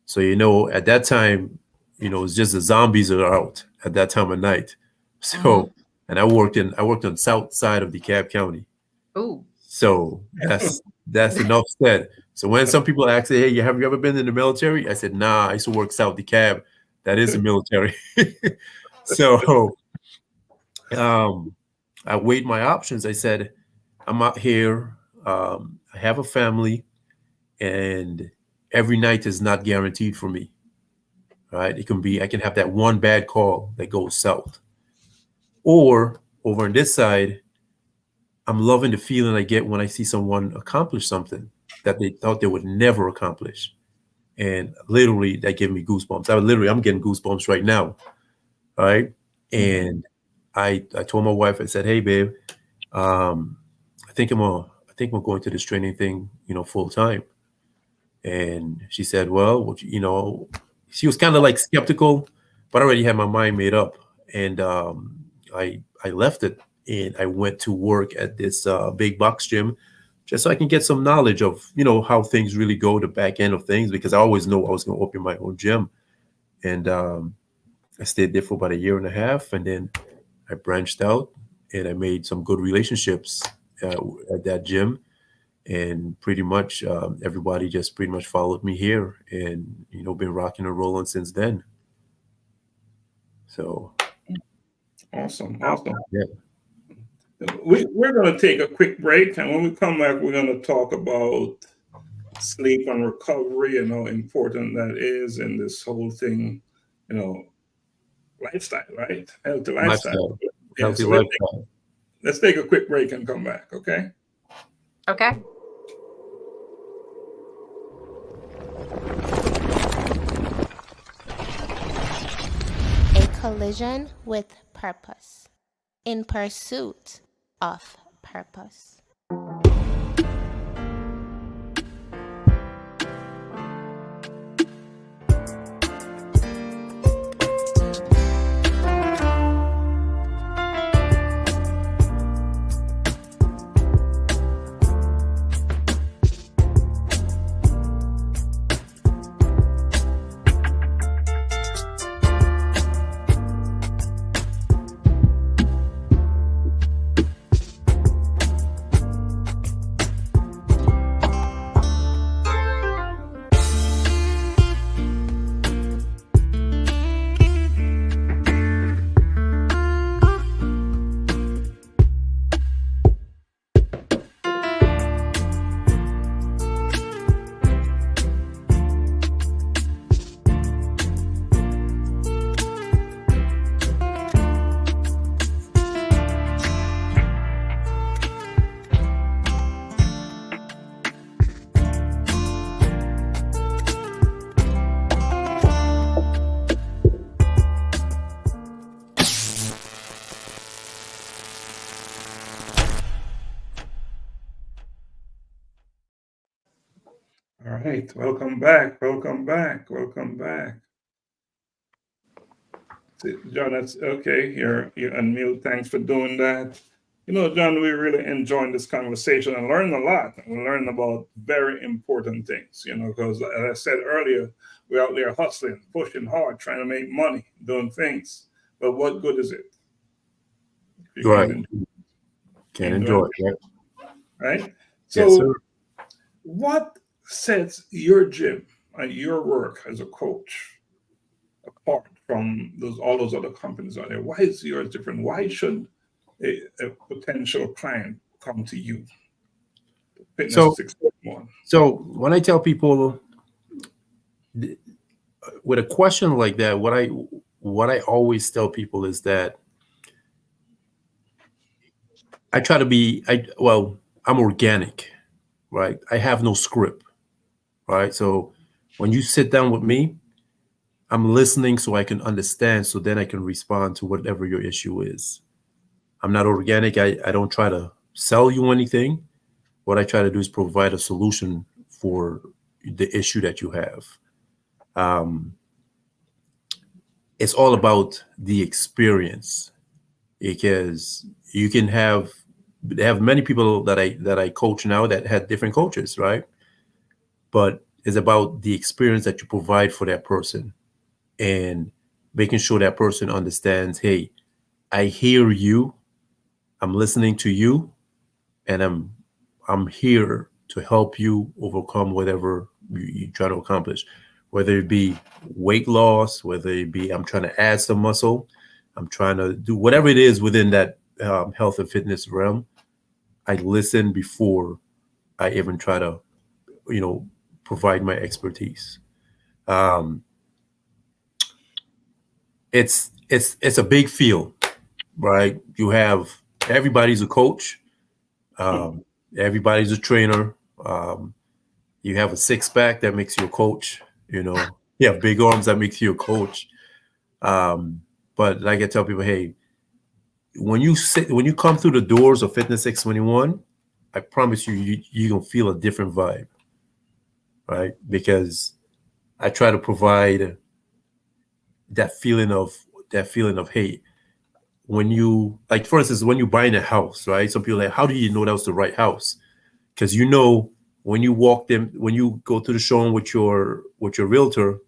So, at that time, it's just the zombies are out at that time of night. So, and I worked on south side of DeKalb County. Ooh. So that's enough said. So when some people ask, hey, have you ever been in the military? I said, nah, I used to work South DeKalb. That is the military. So I weighed my options. I said, I'm out here. I have a family, and every night is not guaranteed for me. Right? It can be, I can have that one bad call that goes south. Or over on this side, I'm loving the feeling I get when I see someone accomplish something that they thought they would never accomplish. And literally that gave me goosebumps. I'm getting goosebumps right now. All right. And I told my wife, I said, hey, babe, I think I'm going to this training thing, full time. And she said, well, she was kind of like skeptical, but I already had my mind made up. And I left it and I went to work at this big box gym just so I can get some knowledge of, how things really go, the back end of things, because I always know I was going to open my own gym. And I stayed there for about 1.5 years, and then I branched out and I made some good relationships at that gym. And pretty much everybody just pretty much followed me here, and been rocking and rolling since then. So awesome. Yeah. We're going to take a quick break, and when we come back, we're going to talk about sleep and recovery and how important that is in this whole thing, lifestyle, right? Healthy lifestyle. Healthy lifestyle. Let's take a quick break and come back, okay? Okay. A collision with purpose. In pursuit of purpose. right. Welcome back. Welcome back. Welcome back. See, John, that's okay. You're unmute. Thanks for doing that. John, we're really enjoying this conversation and learning a lot. And learning about very important things, because as I said earlier, we're out there hustling, pushing hard, trying to make money, doing things. But what good is it? You Right. can't enjoy it. Right? Yes, So, sir. what sets your gym and your work as a coach apart from all those other companies out there? Why is yours different? Why should a potential client come to you? Fitness 641. So when I tell people with a question like that, what I always tell people is that I try to be I'm organic, right? I have no script, right? So when you sit down with me, I'm listening so I can understand, so then I can respond to whatever your issue is. I'm not organic. I don't try to sell you anything. What I try to do is provide a solution for the issue that you have. It's all about the experience, because you can have many people that I coach now that had different coaches, right? But it's about the experience that you provide for that person and making sure that person understands, hey, I hear you, I'm listening to you, and I'm here to help you overcome whatever you try to accomplish, whether it be weight loss, whether it be I'm trying to add some muscle, I'm trying to do whatever it is within that health and fitness realm. I listen before I even try to, provide my expertise. It's a big field, right? You have everybody's a coach, everybody's a trainer. You have a six pack that makes you a coach. You have big arms that makes you a coach. But like I tell people, hey, when you come through the doors of Fitness 621, I promise you're gonna feel a different vibe, right? Because I try to provide that feeling of hey, when you, like, for instance, when you're buying a house, right? Some people are like, how do you know that was the right house? Because when you go to the showroom with your realtor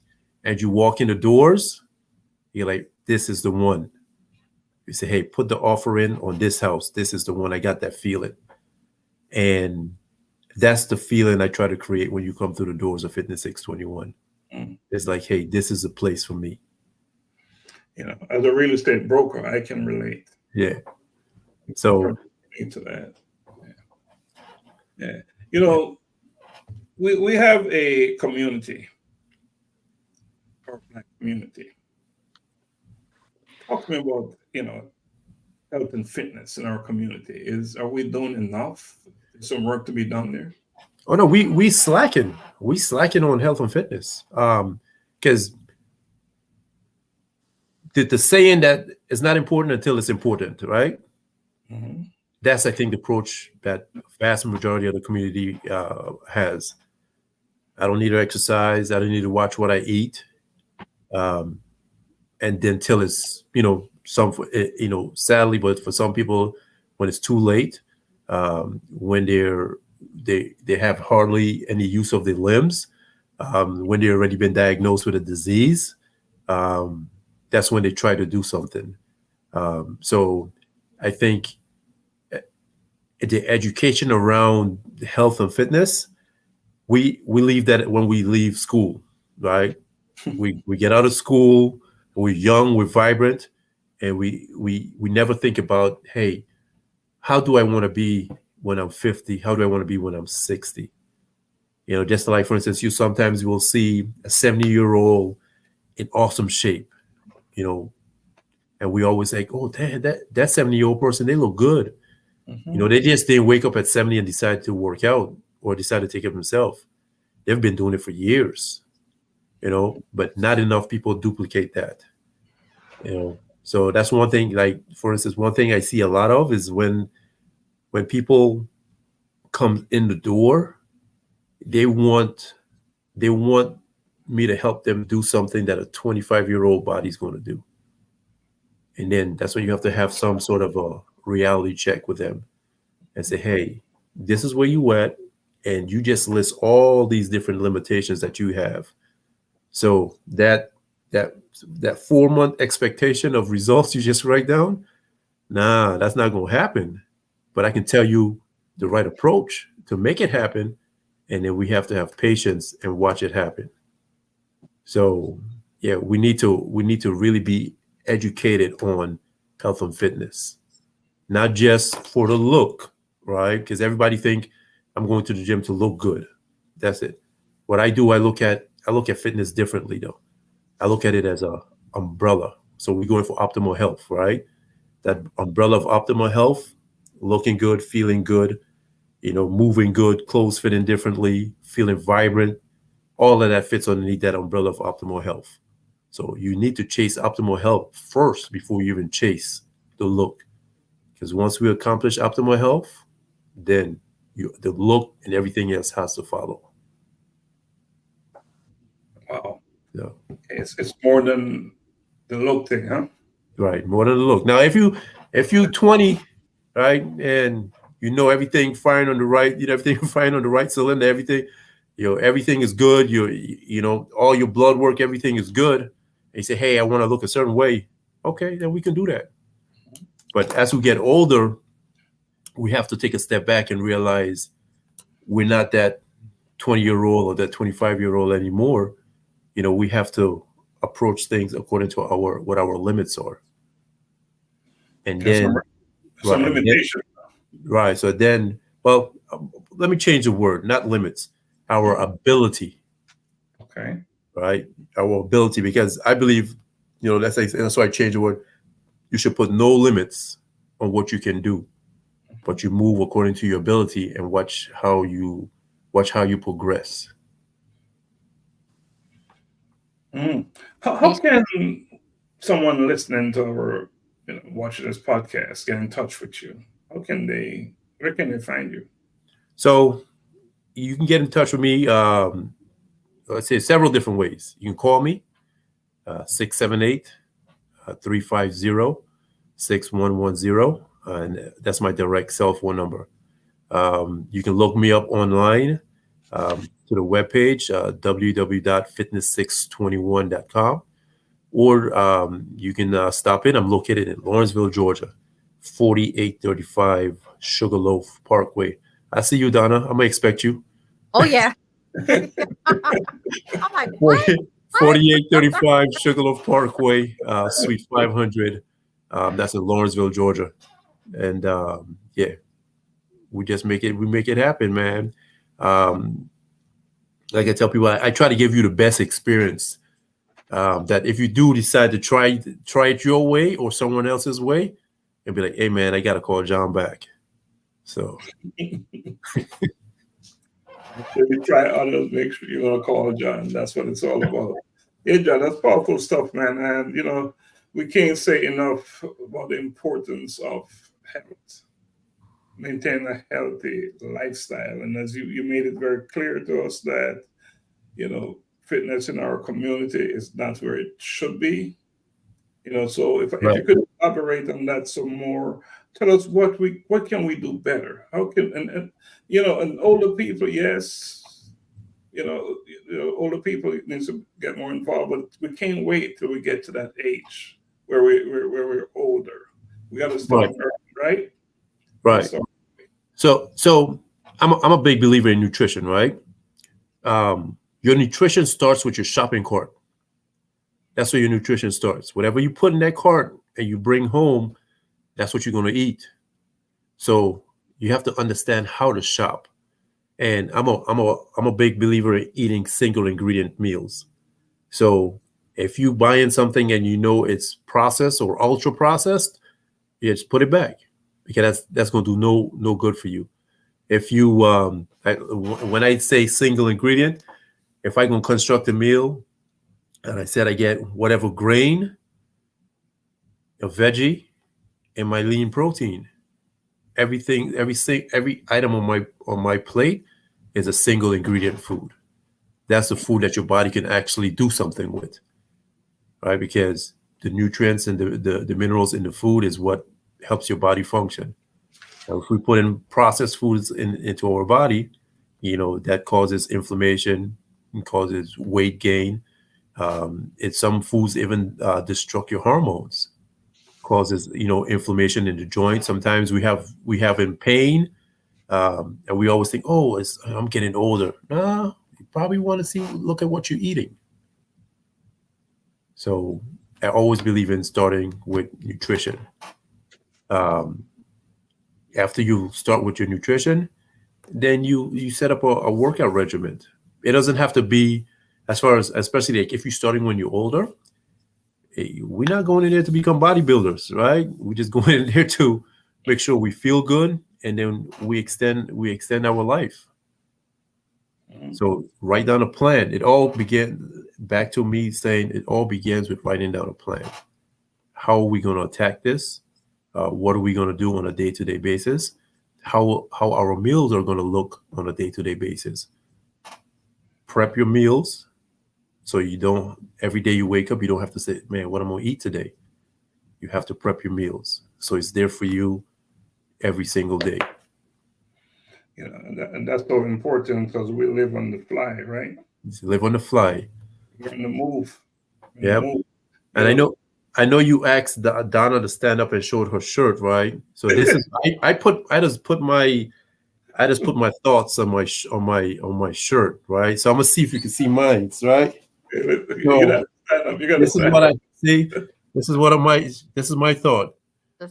and you walk in the doors, you're like, this is the one. You say, hey, put the offer in on this house. This is the one. I got that feeling. And that's the feeling I try to create when you come through the doors of Fitness 621. It's like, hey, this is a place for me. As a real estate broker, I can relate. Yeah. So to that. Yeah. We have a community, our Black community. Talk to me about, health and fitness in our community. Are we doing enough? There's some work to be done there. Oh no, we slacking. We slacking on health and fitness. Because the saying that it's not important until it's important, right? Mm-hmm. That's, I think, the approach that vast majority of the community has. I don't need to exercise. I don't need to watch what I eat. And then till it's, sadly, but for some people, when it's too late, when they have hardly any use of their limbs, when they've already been diagnosed with a disease, that's when they try to do something. So I think the education around health and fitness, we leave that when we leave school, right? we get out of school, we're young, we're vibrant, and we never think about, hey, how do I want to be when I'm 50? How do I want to be when I'm 60? Just like, for instance, you sometimes will see a 70-year-old in awesome shape, and we always say, oh, damn, that 70-year-old person, they look good. Mm-hmm. They just didn't wake up at 70 and decide to work out or decide to take care of themselves. They've been doing it for years, but not enough people duplicate that, So that's one thing. Like, for instance, one thing I see a lot of is when people come in the door, they want they want me to help them do something that a 25-year-old body is going to do. And then that's when you have to have some sort of a reality check with them and say, hey, this is where you at, and you just list all these different limitations that you have. So that 4-month expectation of results you just write down, nah, that's not going to happen. But I can tell you the right approach to make it happen, and then we have to have patience and watch it happen. So yeah, we need to really be educated on health and fitness, not just for the look, right? Because everybody think I'm going to the gym to look good. That's it. What I do, I look at fitness differently though. I look at it as a umbrella. So we're going for optimal health, right? That umbrella of optimal health, looking good, feeling good, moving good, clothes fitting differently, feeling vibrant. All of that fits underneath that umbrella of optimal health. So you need to chase optimal health first before you even chase the look. Because once we accomplish optimal health, then the look and everything else has to follow. Wow. Yeah. It's more than the look thing, huh? Right. More than the look. Now, if you 20, right, and everything firing on the right, everything firing on the right cylinder, everything, everything is good. All your blood work, everything is good. And you say, hey, I want to look a certain way. Okay, then we can do that. But as we get older, we have to take a step back and realize we're not that 20-year-old or that 25-year-old anymore. We have to approach things according to what our limits are. And then some limitation. Right. So then, well, let me change the word, not limits, our ability. Okay. Right. Our ability, because I believe, that's why I changed the word. You should put no limits on what you can do, but you move according to your ability and watch how you progress. How can someone listening to or watching this podcast get in touch with you? Where can they find you? So you can get in touch with me. Let's say several different ways. You can call me 678-350-6110, and that's my direct cell phone number. You can look me up online to the webpage, www.fitness621.com, or you can stop in. I'm located in Lawrenceville, Georgia, 4835 Sugarloaf Parkway. I see you, Donna. I'm going to expect you. Oh, yeah. I'm like, what? 4835 Sugarloaf Parkway, Suite 500. That's in Lawrenceville, Georgia. And yeah, we make it happen, man. Like I tell people, I try to give you the best experience. That if you do decide to try it your way or someone else's way, and be like, hey man, I gotta call John back. So If you try others, make sure you're gonna call John. That's what it's all about. Yeah, John, that's powerful stuff, man. And we can't say enough about the importance of health. Maintain a healthy lifestyle. And as you made it very clear to us that, fitness in our community is not where it should be. So if you could elaborate on that some more, tell us what can we do better? How can and older people, yes, older people need to get more involved, but we can't wait till we get to that age where we're older. We got to start early, right? So I'm a big believer in nutrition, right? Your nutrition starts with your shopping cart. That's where your nutrition starts. Whatever you put in that cart and you bring home, that's what you're going to eat. So you have to understand how to shop. And I'm a big believer in eating single ingredient meals. So if you buy in something and it's processed or ultra processed, you just put it back, because that's going to do no good for you. If you when I say single ingredient, if I can construct a meal and I said I get whatever grain, a veggie, and my lean protein, every item on my plate is a single ingredient food. that's the food that your body can actually do something with, right? Because the nutrients and the minerals in the food is what helps your body function. Now, if we put in processed foods into our body, that causes inflammation and causes weight gain. Some foods even destruct your hormones, causes inflammation in the joint. Sometimes we have in pain, and we always think, oh, I'm getting older. No, you probably want to look at what you're eating. So I always believe in starting with nutrition. After you start with your nutrition, then you set up a workout regimen. It doesn't have to be, especially like if you're starting when you're older, we're not going in there to become bodybuilders, right? We're just going in there to make sure we feel good, and then we extend our life. So write down a plan. It all began back to me saying it all begins with writing down a plan. How are we going to attack this? What are we going to do on a day-to-day basis? How our meals are going to look on a day-to-day basis. Prep your meals so you don't, every day you wake up, you don't have to say, man, what am I going to eat today? You have to prep your meals so it's there for you every single day. And that's so important because we live on the fly, right? You live on the fly. We're in the move. Yeah. And I know you asked Donna to stand up and showed her shirt, right? So this is I just put my thoughts on my shirt, right? So I'm gonna see if you can see mine, right? You gotta this is what I see. This is my thought.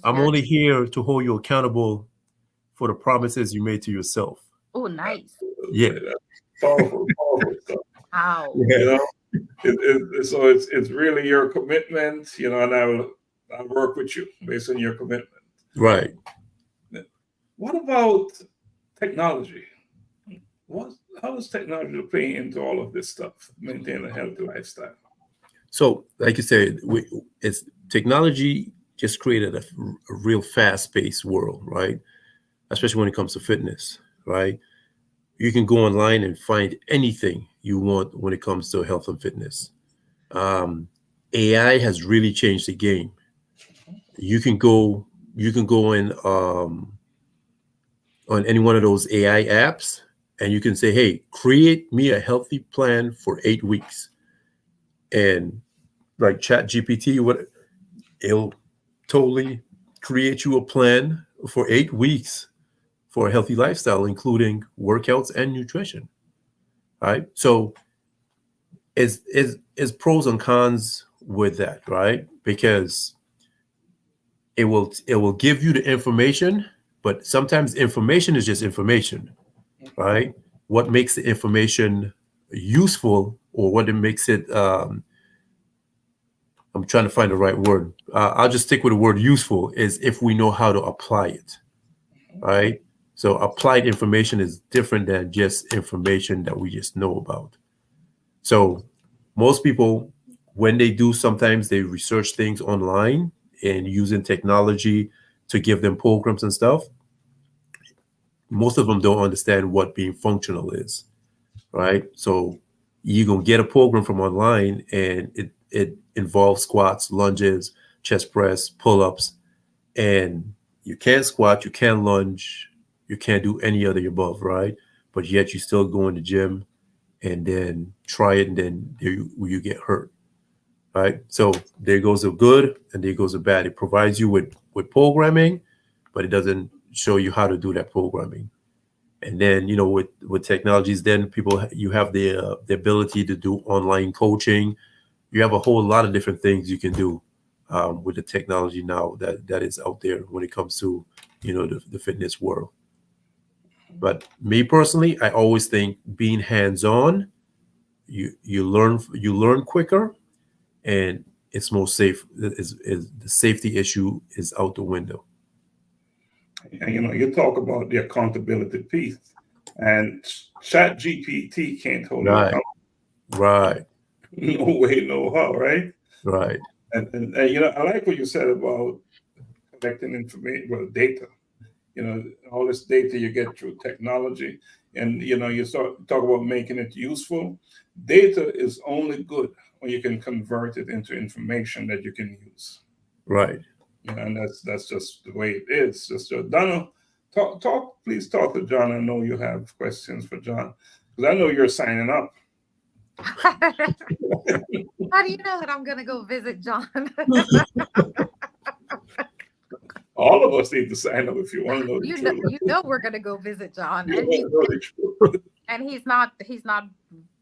I'm only here to hold you accountable for the promises you made to yourself. Oh, nice. Yeah. Powerful stuff. Wow. So it's really your commitment, and I'll work with you based on your commitment. Right. What about technology? How does technology play into all of this stuff, maintain a healthy lifestyle? So, like you said, it's technology just created a real fast-paced world, right? Especially when it comes to fitness, right? You can go online and find anything you want when it comes to health and fitness. AI has really changed the game. You can go in on any one of those AI apps, and you can say, hey, create me a healthy plan for 8 weeks. And like ChatGPT, it'll totally create you a plan for 8 weeks for a healthy lifestyle, including workouts and nutrition. Right? So is pros and cons with that, right? Because it will give you the information, but sometimes information is just information, right? What makes the information useful, or what it makes it I'm trying to find the right word. I'll just stick with the word useful, is if we know how to apply it, right? So applied information is different than just information that we just know about. So most people, when they do, sometimes they research things online and using technology to give them programs and stuff. Most of them don't understand what being functional is, right? So you're going to get a program from online, and it involves squats, lunges, chest press, pull-ups, and you can't squat, you can't lunge, you can't do any of the above, right? But yet you still go in the gym and then try it, and then you get hurt, right? So there goes the good and there goes the bad. It provides you with programming, but it doesn't show you how to do that programming. And then, with technologies, then you have the ability to do online coaching. You have a whole lot of different things you can do with the technology now that is out there when it comes to, the fitness world. But me personally, I always think being hands-on, you learn quicker, and it's more safe. Is the safety issue is out the window. And you talk about the accountability piece, and ChatGPT can't hold you accountable. Right. No way, no how, right? Right. And I like what you said about collecting information, data. All this data you get through technology, And you talk about making it useful. Data is only good when you can convert it into information that you can use. Right. And that's just the way it is. Just Donna, please talk to John. I know you have questions for John, because I know you're signing up. How do you know that I'm going to go visit John? All of us need to sign up if you want to know the truth. You know we're going to go visit John, and he's not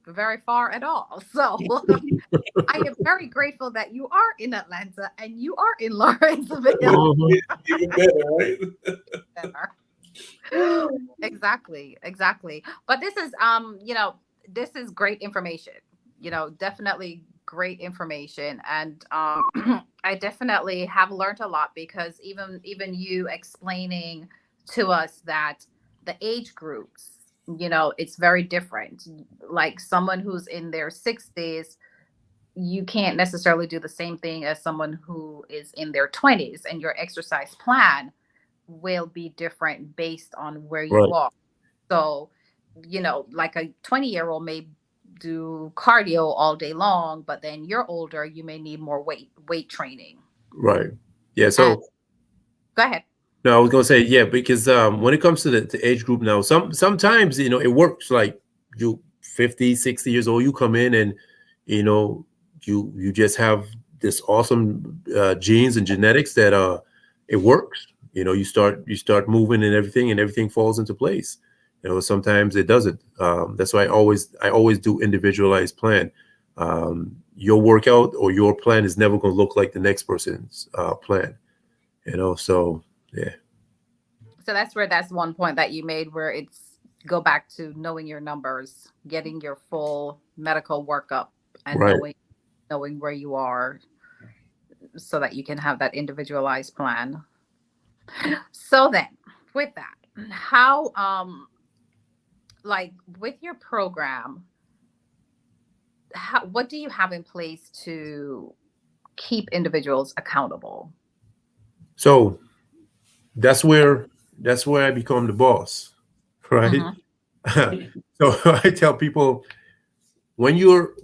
very far at all. So I am very grateful that you are in Atlanta and you are in Lawrenceville. Even better, right? Exactly. But this is this is great information. Definitely great information, and I definitely have learned a lot, because even you explaining to us that the age groups, it's very different. Like someone who's in their 60s, you can't necessarily do the same thing as someone who is in their 20s, and your exercise plan will be different based on where you are. So, like a 20-year-old may do cardio all day long, but then you're older, you may need more weight training. Right. Yeah. So go ahead. No, I was gonna say, yeah, because when it comes to the age group now, sometimes it works. Like you 50, 60 years old, you come in and you just have this awesome genes and genetics that it works. You start moving and everything falls into place. Sometimes it doesn't. That's why I always do individualized plan. Your workout or your plan is never going to look like the next person's plan. So yeah. So that's one point that you made, where it's go back to knowing your numbers, getting your full medical workup, and knowing where you are, so that you can have that individualized plan. So then, with that, how like with your program, what do you have in place to keep individuals accountable? So that's where I become the boss, right? So I tell people, when you're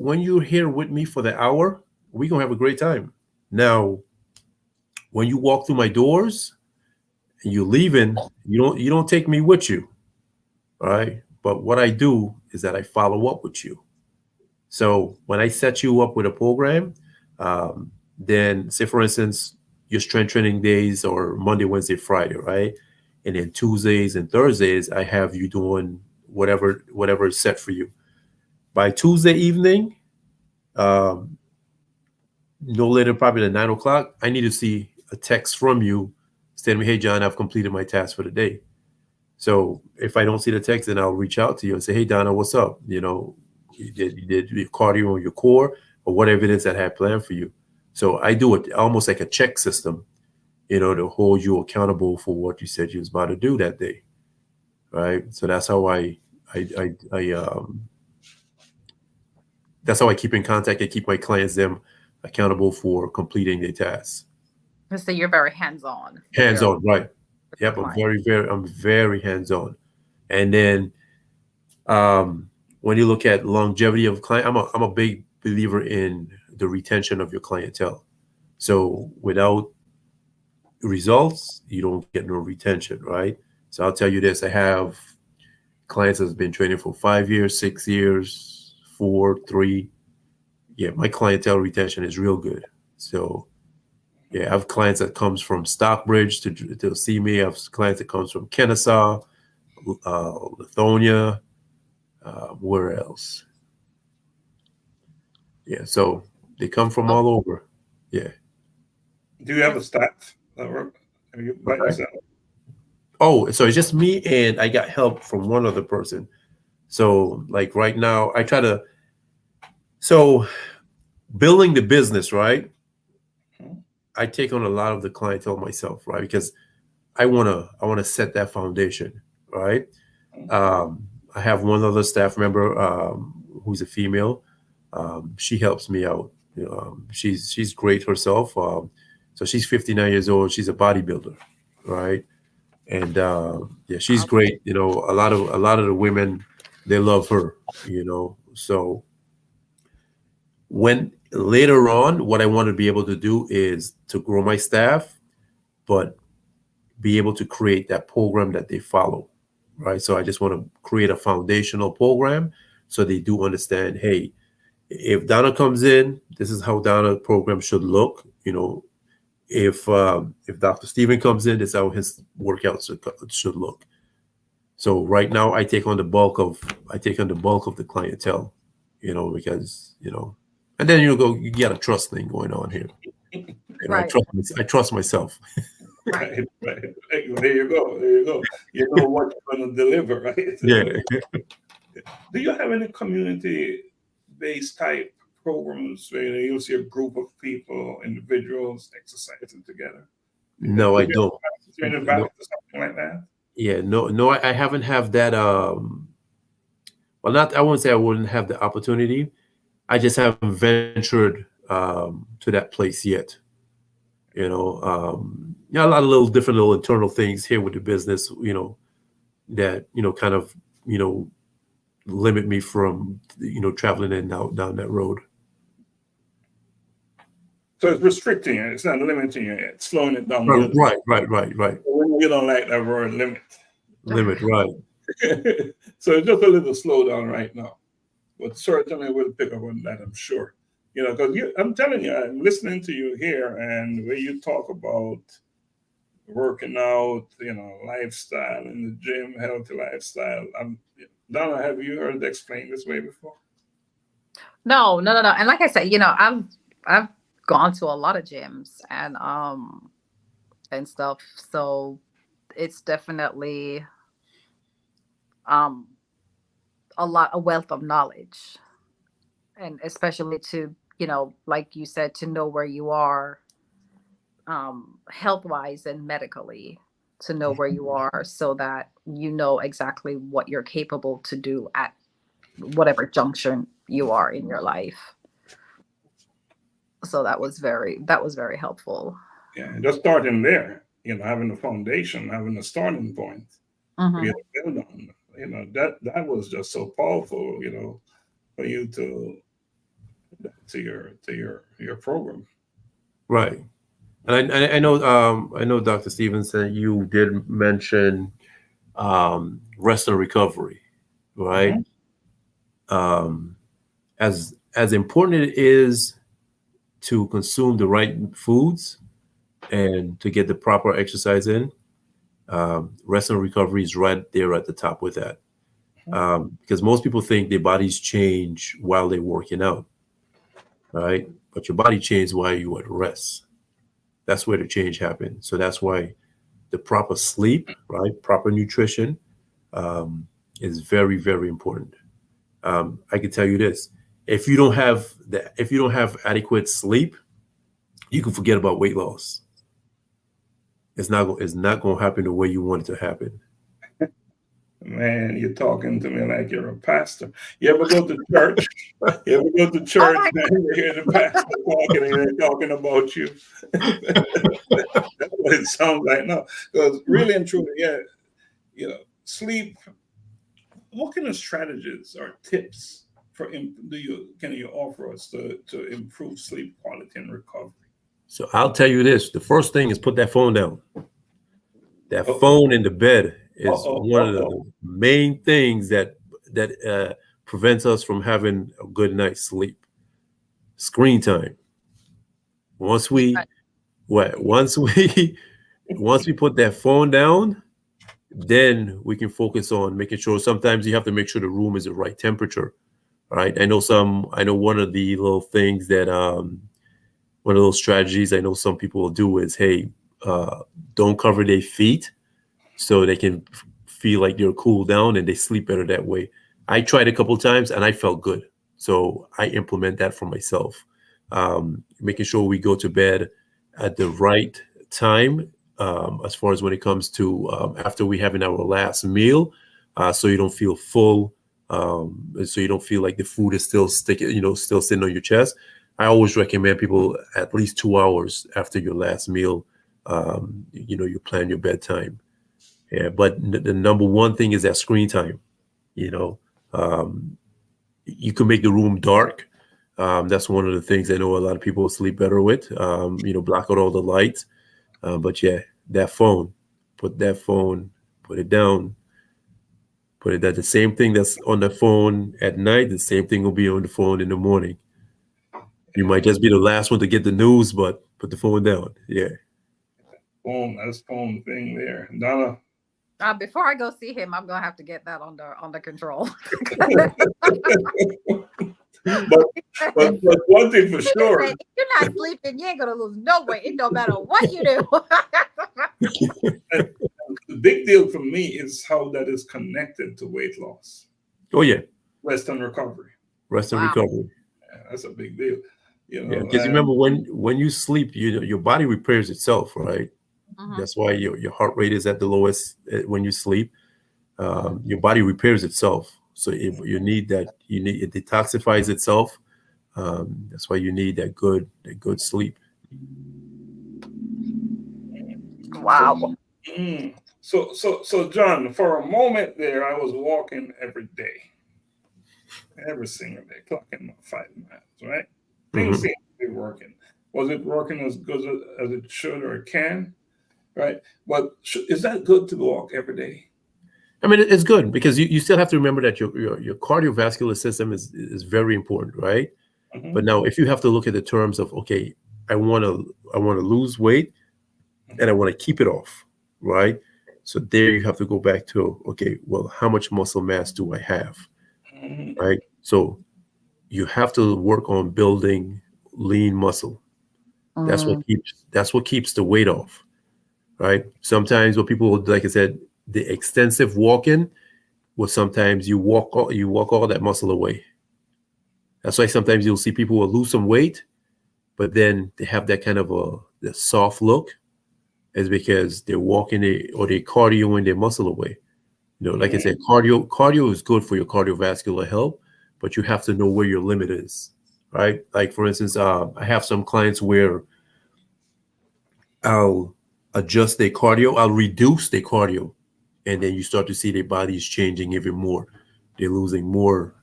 here with me for the hour, we're gonna have a great time. Now, when you walk through my doors and you're leaving, you don't take me with you, right? But what I do is that I follow up with you. So when I set you up with a program, then say, for instance, your strength training days are Monday, Wednesday, Friday, right? And then Tuesdays and Thursdays, I have you doing whatever is set for you. By Tuesday evening, no later probably than 9 o'clock, I need to see a text from you saying, "Hey, John, I've completed my task for the day." So if I don't see the text, then I'll reach out to you and say, "Hey, Donna, what's up? You did your cardio or your core or whatever it is that I had planned for you." So I do it almost like a check system, to hold you accountable for what you said you was about to do that day, right? So that's how that's how I keep in contact. I keep my clients them accountable for completing their tasks. So you're very hands-on. Hands-on, right? Yep, I'm very hands-on. And then when you look at longevity of client, I'm a big believer in the retention of your clientele. So without results, you don't get no retention, right? So I'll tell you this: I have clients that's been training for 5 years, 6 years, 4, 3. Yeah, my clientele retention is real good. So yeah, I have clients that comes from Stockbridge to see me. I have clients that comes from Kennesaw, Lithonia, where else? Yeah, so they come from all over. Yeah. Do you have a staff that work? Have you by yourself? Oh, so it's just me, and I got help from one other person. So like right now, I try to. So building the business, right? I take on a lot of the clientele myself, right? Because I wanna set that foundation, right? I have one other staff member who's a female. She helps me out. She's great herself. So she's 59 years old. She's a bodybuilder, right? And yeah, she's great. You know, a lot of the women, they love her. You know, so when later on, what I want to be able to do is to grow my staff, but be able to create that program that they follow, right? So I just want to create a foundational program so they do understand, hey, if Donna comes in, this is how Donna program should look. You know, if Dr. Stephen comes in, this is how his workouts should look. So right now I take on the bulk of the clientele, you know, because, you know, and then you get a trust thing going on here. You know, Right. I trust myself. Right. There you go. There you go. You know what you're going to deliver, right? Yeah. Do you have any community-based type programs where you'll see a group of people, individuals exercising together? No, I don't. You're invited to something like that? Yeah, no, I haven't have that. Well, not, I won't say I wouldn't have the opportunity. I just haven't ventured to that place yet. You know, yeah, a lot of little internal things here with the business, you know, that, you know, kind of, you know, limit me from, you know, traveling in and out down that road. So it's restricting it. It's not limiting it. It's slowing it down. Right. You don't like that word limit. Limit, right. So it's just a little slowdown right now. But certainly we'll pick up on that, I'm sure. You know, because I'm telling you, I'm listening to you here, and when you talk about working out, you know, lifestyle in the gym, healthy lifestyle. Donna, have you heard it explained this way before? No. And like I said, you know, I've gone to a lot of gyms and stuff. So it's definitely a wealth of knowledge, and especially to, you know, like you said, to know where you are health wise and medically, to know where you are so that you know exactly what you're capable to do at whatever junction you are in your life. So that was very helpful. Yeah, just starting there, you know, having a foundation, having a starting point, for you to build on. You know, that was just so powerful, you know, for you to your program. Right. And I know Dr. Stephenson, you did mention rest and recovery, right? As important it is to consume the right foods and to get the proper exercise in, rest and recovery is right there at the top with that. Because most people think their bodies change while they're working out, right? But your body changes while you're at rest. That's where the change happens. So that's why the proper sleep, right? Proper nutrition is very, very important. I can tell you this: if you don't have adequate sleep, you can forget about weight loss. It's not going to happen the way you want it to happen. Man, you're talking to me like you're a pastor. You ever go to church? You ever go to church and you hear the pastor talking and they're talking about you? That's what it sounds like now. Because really and truly, yeah, you know, sleep. What kind of strategies or tips can you offer us to improve sleep quality and recovery? So I'll tell you this: the first thing is put that phone down. That phone in the bed is one of the main things that prevents us from having a good night's sleep. Screen time. Once we put that phone down, then we can focus on making sure. Sometimes you have to make sure the room is the right temperature. All right. I know one of the little things that one of those strategies I know some people will do is, hey, don't cover their feet so they can feel like they're cooled down and they sleep better that way. I tried a couple of times and I felt good. So I implement that for myself. Making sure we go to bed at the right time, as far as when it comes to after we having our last meal, so you don't feel full, so you don't feel like the food is still sticking, still sitting on your chest. I always recommend people at least 2 hours after your last meal, you plan your bedtime. Yeah, but the number one thing is that screen time. You know, you can make the room dark. That's one of the things I know a lot of people sleep better with. You know, block out all the lights. But yeah, that phone, put it down, put it that the same thing that's on the phone at night, the same thing will be on the phone in the morning. You might just be the last one to get the news, but put the phone down. Yeah. That's phone thing there. Donna. Before I go see him, I'm gonna have to get that under control. but one thing for sure, if you're not sleeping, you ain't gonna lose no weight. It don't matter what you do. the big deal for me is how that is connected to weight loss. Oh yeah. Rest and recovery. Rest and recovery. Yeah, that's a big deal. You know, because remember when you sleep, your body repairs itself, right? That's why your heart rate is at the lowest when you sleep. Your body repairs itself, so you need that. It detoxifies itself. That's why you need that good sleep. Wow. So John, for a moment there, I was walking every single day, clocking 5 miles. Right? Things seem to be working. Was it working as good as it should or it can? Right. But is that good to walk every day? I mean, it's good because you still have to remember that your cardiovascular system is very important, right? But now, if you have to look at the terms of, okay, I want to lose weight and I want to keep it off, right? So there you have to go back to, okay, well, how much muscle mass do I have, right? So you have to work on building lean muscle. That's what keeps the weight off. Right. Sometimes what people, like I said, the extensive walking, well, sometimes you walk all that muscle away. That's why sometimes you'll see people will lose some weight, but then they have that kind of the soft look, is because they're walking or they're cardioing their muscle away. You know, like I said, cardio is good for your cardiovascular health, but you have to know where your limit is. Right. Like, for instance, I have some clients where I'll adjust their cardio, I'll reduce their cardio, and then you start to see their bodies changing even more. They're losing more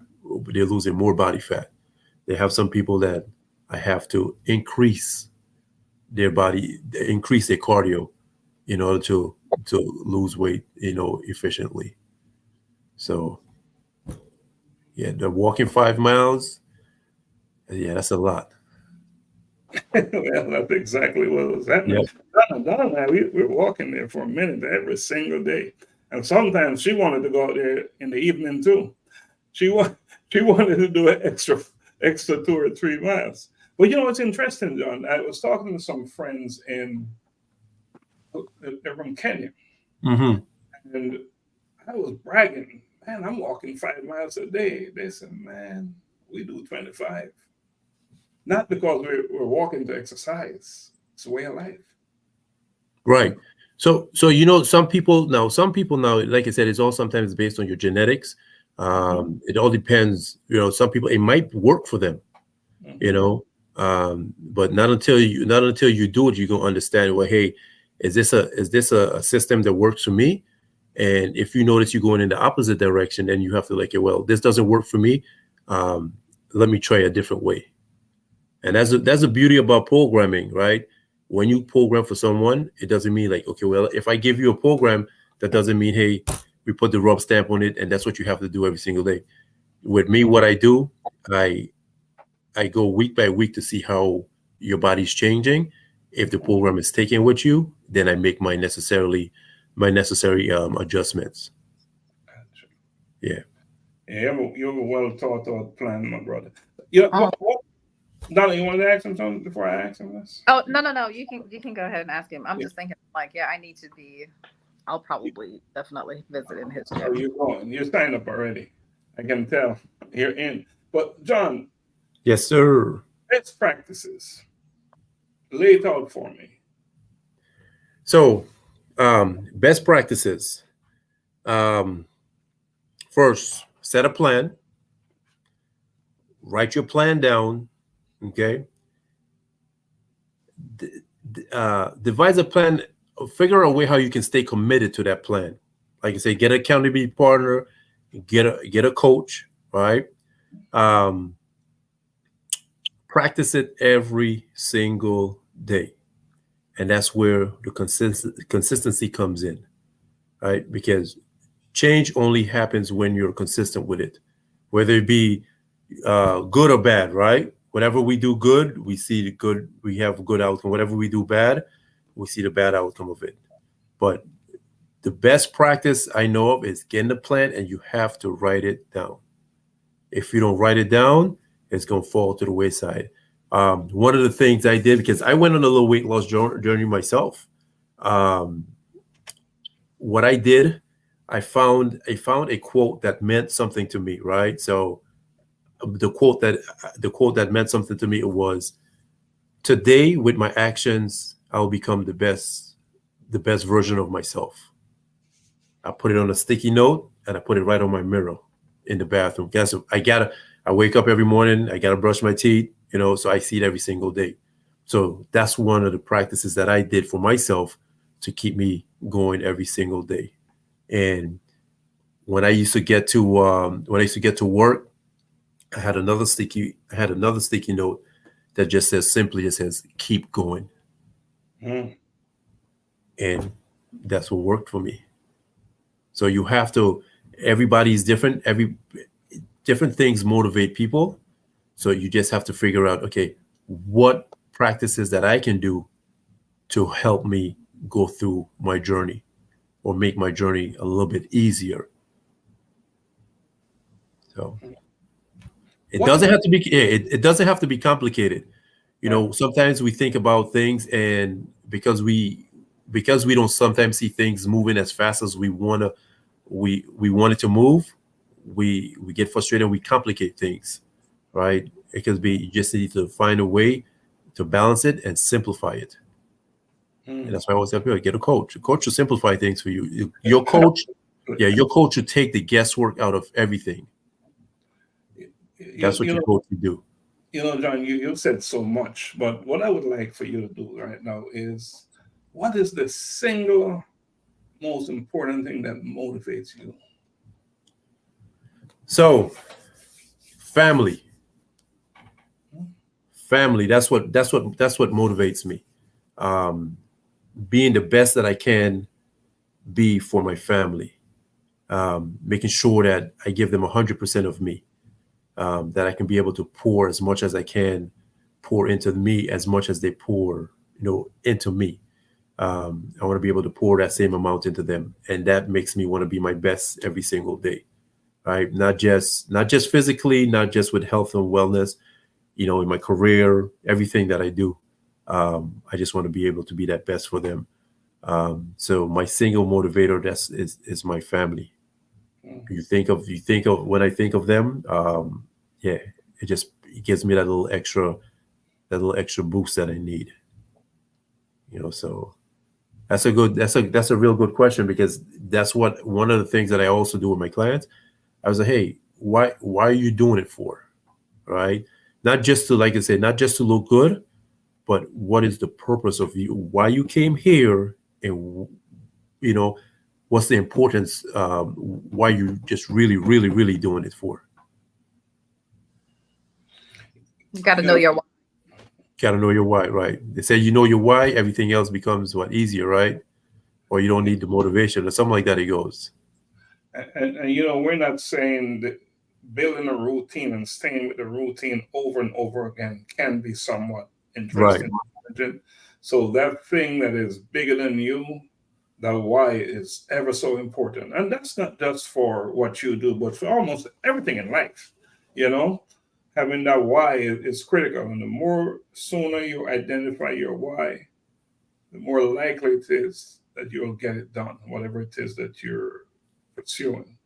body fat. They have some people that I have to increase their cardio in order to lose weight, efficiently. So yeah, the walking 5 miles, yeah, that's a lot. Well, that's exactly what was happening. Yep. Donna and I, we're walking there for a minute every single day. And sometimes she wanted to go out there in the evening too. She wanted to do an extra 2 or 3 miles. But you know what's interesting, John? I was talking to some friends they're from Kenya. And I was bragging, man, I'm walking 5 miles a day. They said, man, we do 25. Not because we're walking to exercise. It's a way of life. Right. So some people now, like I said, it's all sometimes based on your genetics. It all depends. Some people, it might work for them, but not until you do it, you're gonna understand, well, hey, is this a system that works for me? And if you notice you're going in the opposite direction, then you have to well, this doesn't work for me. Let me try a different way. And that's the beauty about programming, right? When you program for someone, it doesn't mean okay, well, if I give you a program, that doesn't mean, hey, we put the rub stamp on it and that's what you have to do every single day. With me, what I do, I go week by week to see how your body's changing. If the program is taken with you, then I make my necessary adjustments. Gotcha. Yeah. You have a well thought out plan, my brother. Yeah. Donna, you want to ask him something before I ask him this? Oh, no. You can go ahead and ask him. I'm just thinking, I need to be. I'll probably definitely visit in his gym. Are you going? You're signed up already. I can tell. You're in. But John. Yes, sir. Best practices. Lay it out for me. So, best practices. First, set a plan. Write your plan down. Okay. Devise a plan figure out a way how you can stay committed to that plan. Like I say, get an accountability partner, get a coach, right? Practice it every single day. And that's where the consistency comes in, right? Because change only happens when you're consistent with it, whether it be good or bad, right? Whenever we do good, we see the good, we have a good outcome. Whatever we do bad, we see the bad outcome of it. But the best practice I know of is getting the plan, and you have to write it down. If you don't write it down, it's going to fall to the wayside. One of the things I did, because I went on a little weight loss journey myself. What I did, I found a quote that meant something to me, right? So the quote that meant something to me was, "Today with my actions, I'll become the best version of myself." I put it on a sticky note and I put it right on my mirror in the bathroom. Guess I wake up every morning, I gotta brush my teeth, so I see it every single day. So that's one of the practices that I did for myself to keep me going every single day. And when I used to get to work, I had another sticky note that just says keep going. And that's what worked for me. So you have to, everybody's different. Different things motivate people. So you just have to figure out, okay, what practices that I can do to help me go through my journey or make my journey a little bit easier. So it doesn't have to be, it doesn't have to be complicated. Sometimes we think about things, and because we don't sometimes see things moving as fast as we want it to move, we get frustrated, we complicate things, right? It could be, you just need to find a way to balance it and simplify it. And that's why I always tell people, get a coach. A coach will simplify things for you. Your coach will take the guesswork out of everything. That's what your coach will do. John, you said so much, but what I would like for you to do right now is, what is the single most important thing that motivates you? So, family. That's what motivates me. Being the best that I can be for my family. Making sure that I give them 100% of me. That I can be able to pour as much as I can, pour into me as much as they pour, into me. I want to be able to pour that same amount into them, and that makes me want to be my best every single day. Right? Not just physically, not just with health and wellness, in my career, everything that I do. I just want to be able to be that best for them. So my single motivator is my family. You think of when I think of them, it gives me that little extra boost that I need. So that's a real good question, because that's one of the things that I also do with my clients. I was like, hey, why are you doing it for? Right? Not just to, like I said, not just to look good, but what is the purpose of you? Why you came here, and what's the importance? Why you just really, really, really doing it for? You got to know your why. Got to know your why, right? They say your why, everything else becomes easier, right? Or you don't need the motivation, or something like that. It goes. And we're not saying that building a routine and staying with the routine over and over again can be somewhat interesting. Right. So that thing that is bigger than you, the why, is ever so important. And that's not just for what you do, but for almost everything in life. Having that why is critical. And the more sooner you identify your why, the more likely it is that you'll get it done, whatever it is that you're pursuing.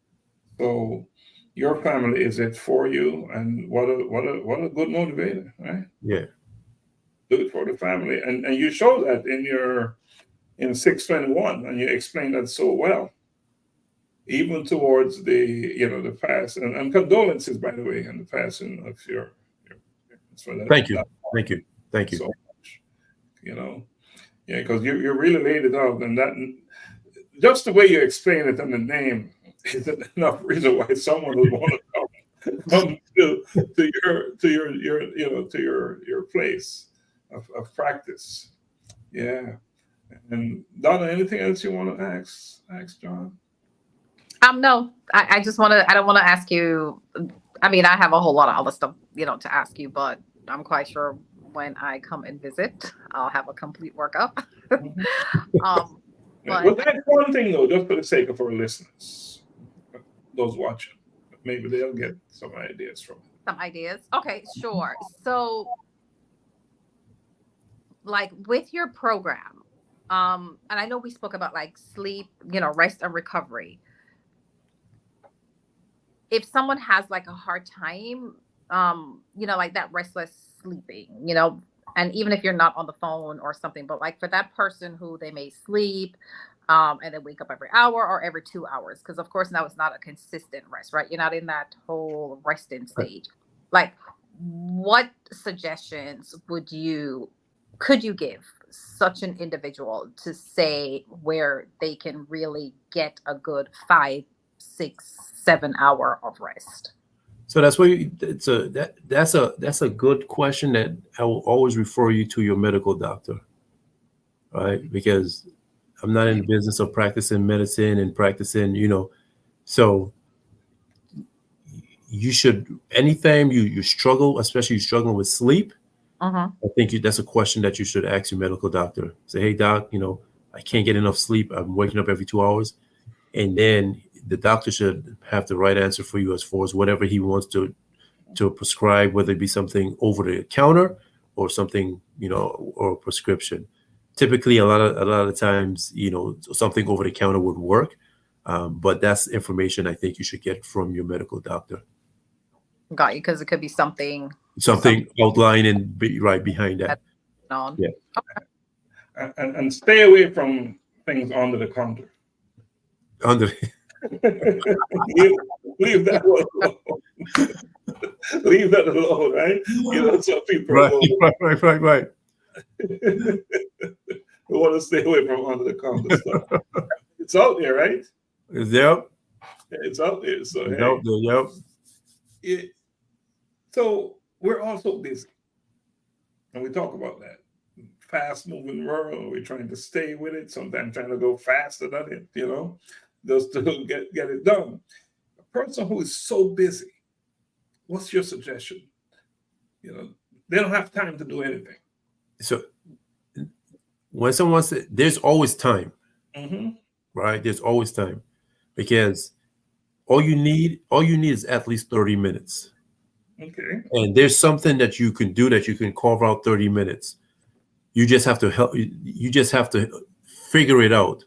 So your family is it for you, and what a good motivator, right? Yeah. Do it for the family. And you show that in 621, and you explain that so well. Even towards the past, and condolences, by the way, in the passing of your parents. Thank you. So much. Yeah, because you really laid it out, and that just the way you explain it in the name is enough reason why someone would want to come to your place of practice. Yeah. And Donna, anything else you want to ask John? No, I just want to, I don't want to ask you. I mean, I have a whole lot of other stuff, to ask you, but I'm quite sure when I come and visit, I'll have a complete workup. But well, that's one thing though, just for the sake of our listeners, those watching, maybe they'll get some ideas from it. Some ideas. Okay, sure. So, like with your program, and I know we spoke about like sleep, rest and recovery. If someone has like a hard time, like that restless sleeping, and even if you're not on the phone or something, but like for that person who they may sleep, and then wake up every hour or every 2 hours, because of course now it's not a consistent rest, right? You're not in that whole resting stage. Like, what suggestions could you give such an individual to say where they can really get a good 5, 6, 7 hour of rest? So that's why that's a good question that I will always refer you to your medical doctor, right? Because I'm not in the business of practicing medicine and practicing, so you should, anytime you struggle, especially you struggling with sleep, I think that's a question that you should ask your medical doctor. Say, hey doc, I can't get enough sleep. I'm waking up every 2 hours. And then the doctor should have the right answer for you as far as whatever he wants to prescribe, whether it be something over the counter or something, or a prescription. Typically, a lot of times, something over the counter would work, but that's information I think you should get from your medical doctor. Got you, because it could be something outlined and be right behind that. Yeah. Okay. And stay away from things under the counter. Leave that one alone. Leave that alone, right? Some people right. We want to stay away from under the counter stuff. It's out there, right? Yep. It's out there. So yep. So we're also busy, and we talk about that fast-moving world. We're trying to stay with it. Sometimes trying to go faster than it. Just to get it done. A person who is so busy, what's your suggestion? They don't have time to do anything. So when someone says there's always time, right? There's always time, because all you need is at least 30 minutes. Okay. And there's something that you can do that you can carve out 30 minutes. You just have to you just have to figure it out,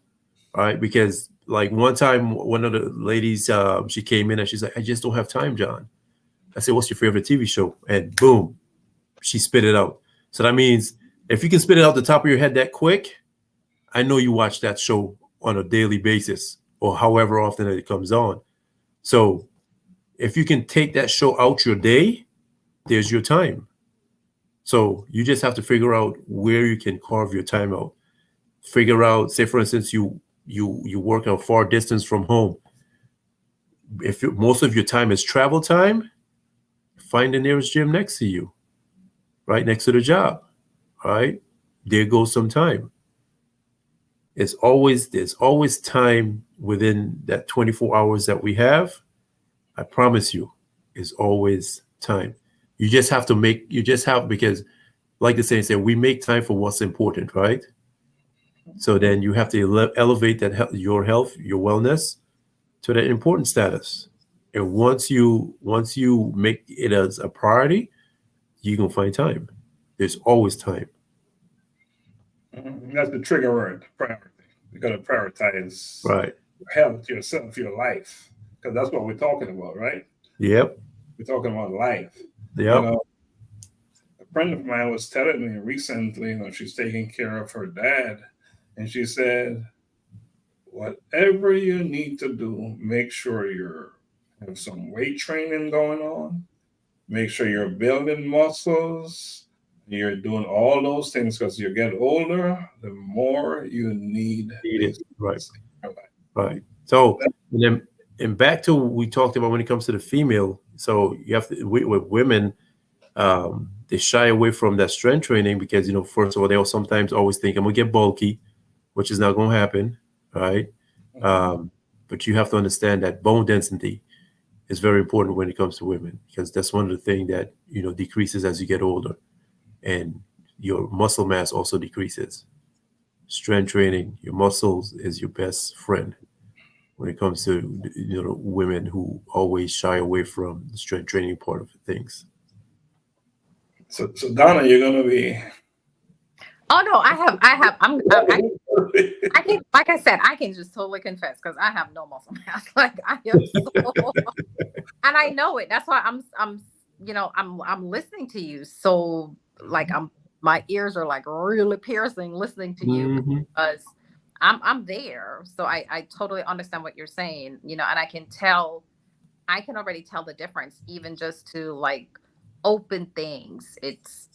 right? Because like one time, one of the ladies, she came in and she's like, I just don't have time, John. I said, what's your favorite TV show? And boom, she spit it out. So that means if you can spit it out the top of your head that quick, I know you watch that show on a daily basis or however often it comes on. So if you can take that show out your day, there's your time. So you just have to figure out where you can carve your time out. Figure out, say for instance, you work a far distance from home. If most of your time is travel time, find the nearest gym next to you, right next to the job. All right, there goes some time. There's always time within that 24 hours that we have. I promise you, it's always time. You just have because like the saying said, we make time for what's important, right? So then you have to elevate that your health, your wellness to that important status. And once you make it as a priority, you can find time. There's always time. That's the trigger word, priority. You got to prioritize right. Your health, yourself, your life, because that's what we're talking about, right? Yep. We're talking about life. Yep. A friend of mine was telling me recently, she's taking care of her dad, and she said, whatever you need to do, make sure you have some weight training going on. Make sure you're building muscles. You're doing all those things because you get older, the more you need It. Right. these in your life. Right. So and back to what we talked about when it comes to the female. So you have to with women, they shy away from that strength training because first of all, they'll sometimes always think I'm gonna get bulky, which is not gonna happen, right? But you have to understand that bone density is very important when it comes to women because that's one of the things that decreases as you get older, and your muscle mass also decreases. Strength training, your muscles is your best friend when it comes to women who always shy away from the strength training part of things. So Donna, you're gonna be. Oh no, I can, like I said, I can just totally confess because I have no muscle mass. Like I am so, and I know it. That's why I'm listening to you. So like my ears are like really piercing listening to you because I'm there. So I totally understand what you're saying, and I can already tell the difference even just to like open things. It's,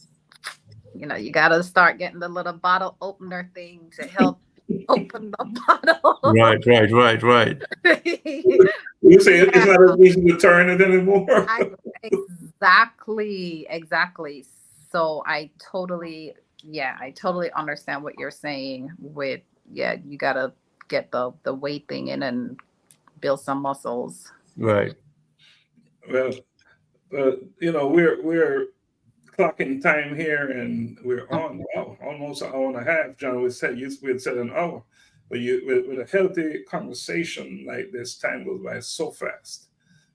you got to start getting the little bottle opener thing to help open the bottle. Right. You say it's not as easy to turn it anymore. Exactly. So I totally understand what you're saying with, you got to get the weight thing in and build some muscles. Right. Well, we're clocking time here, and we're on almost an hour and a half. John, we had said an hour, but with a healthy conversation like this, time goes by so fast.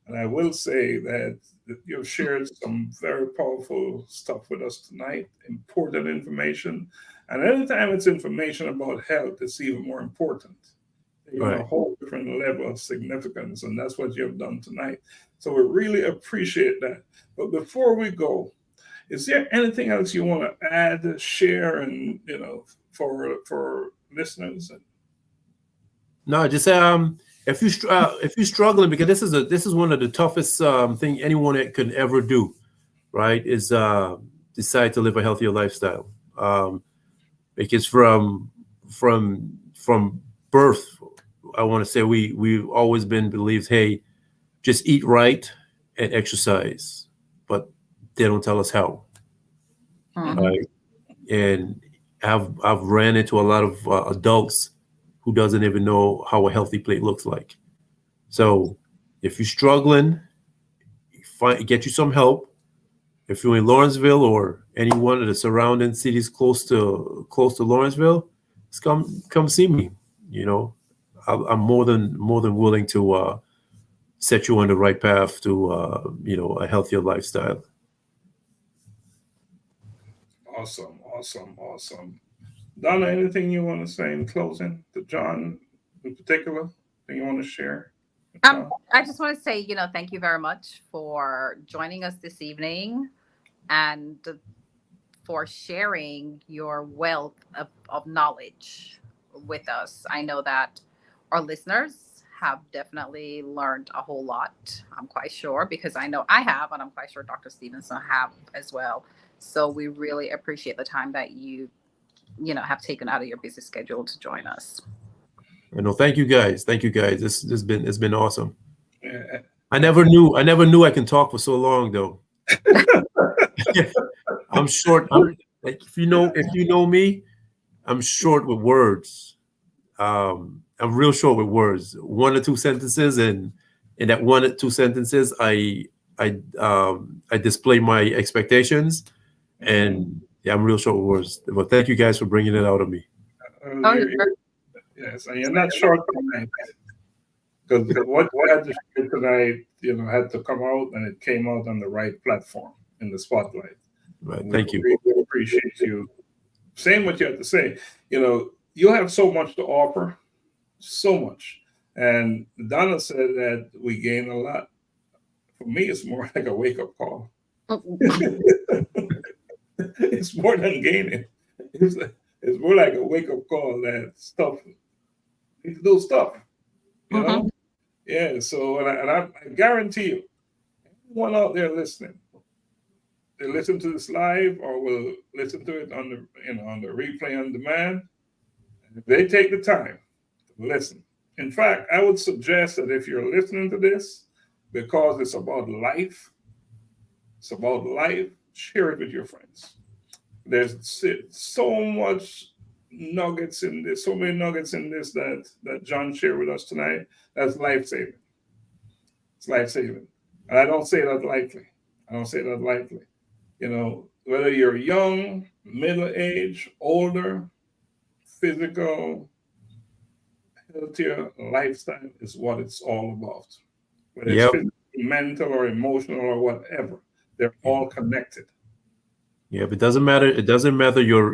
And I will say that you've shared some very powerful stuff with us tonight, important information. And anytime it's information about health, it's even more important. You're on a whole different level of significance, and that's what you have done tonight. So we really appreciate that. But before we go, is there anything else you want to add, share, and for listeners? No, just if you're struggling, because this is one of the toughest thing anyone could ever do, right? Is decide to live a healthier lifestyle. Because from birth, I want to say we've always been believed, hey, just eat right and exercise, but they don't tell us how. Right? And I've ran into a lot of adults who doesn't even know how a healthy plate looks like. So if you're struggling, get you some help. If you're in Lawrenceville or any one of the surrounding cities close to Lawrenceville, just come see me. I'm more than willing to set you on the right path to a healthier lifestyle. Awesome. Donna, anything you want to say in closing to John in particular? Anything you want to share? I just want to say, thank you very much for joining us this evening and for sharing your wealth of knowledge with us. I know that our listeners have definitely learned a whole lot. I'm quite sure, because I know I have, and I'm quite sure Dr. Stephenson have as well. So we really appreciate the time that you have taken out of your busy schedule to join us. Thank you guys. It's been awesome. Yeah. I never knew I can talk for so long though. I'm short. If you know me, I'm short with words. I'm real short with words. 1 or 2 sentences, and in that 1 or 2 sentences, I display my expectations, and I'm real short with words. But thank you guys for bringing it out of me. Yes, and you're not short tonight, because what I had to share tonight, had to come out, and it came out on the right platform in the spotlight. Right. Thank you. We appreciate you saying what you have to say. You have so much to offer, so much. And Donna said that we gain a lot. For me, it's more like a wake-up call. It's more than gaining. It's more like a wake-up call that stuff, you do stuff, you know? Yeah, so, and I guarantee you, everyone out there listening, they listen to this live or will listen to it on the replay on demand, if they take the time to listen. In fact, I would suggest that if you're listening to this, because it's about life, share it with your friends. There's so much nuggets in this, so many nuggets in this that John shared with us tonight. That's life-saving. It's life-saving. And I don't say that lightly. Whether you're young, middle-aged, older, physical, healthier lifestyle is what it's all about. Whether it's physical, mental, or emotional, or whatever, they're all connected. Yeah, but it doesn't matter. It doesn't matter your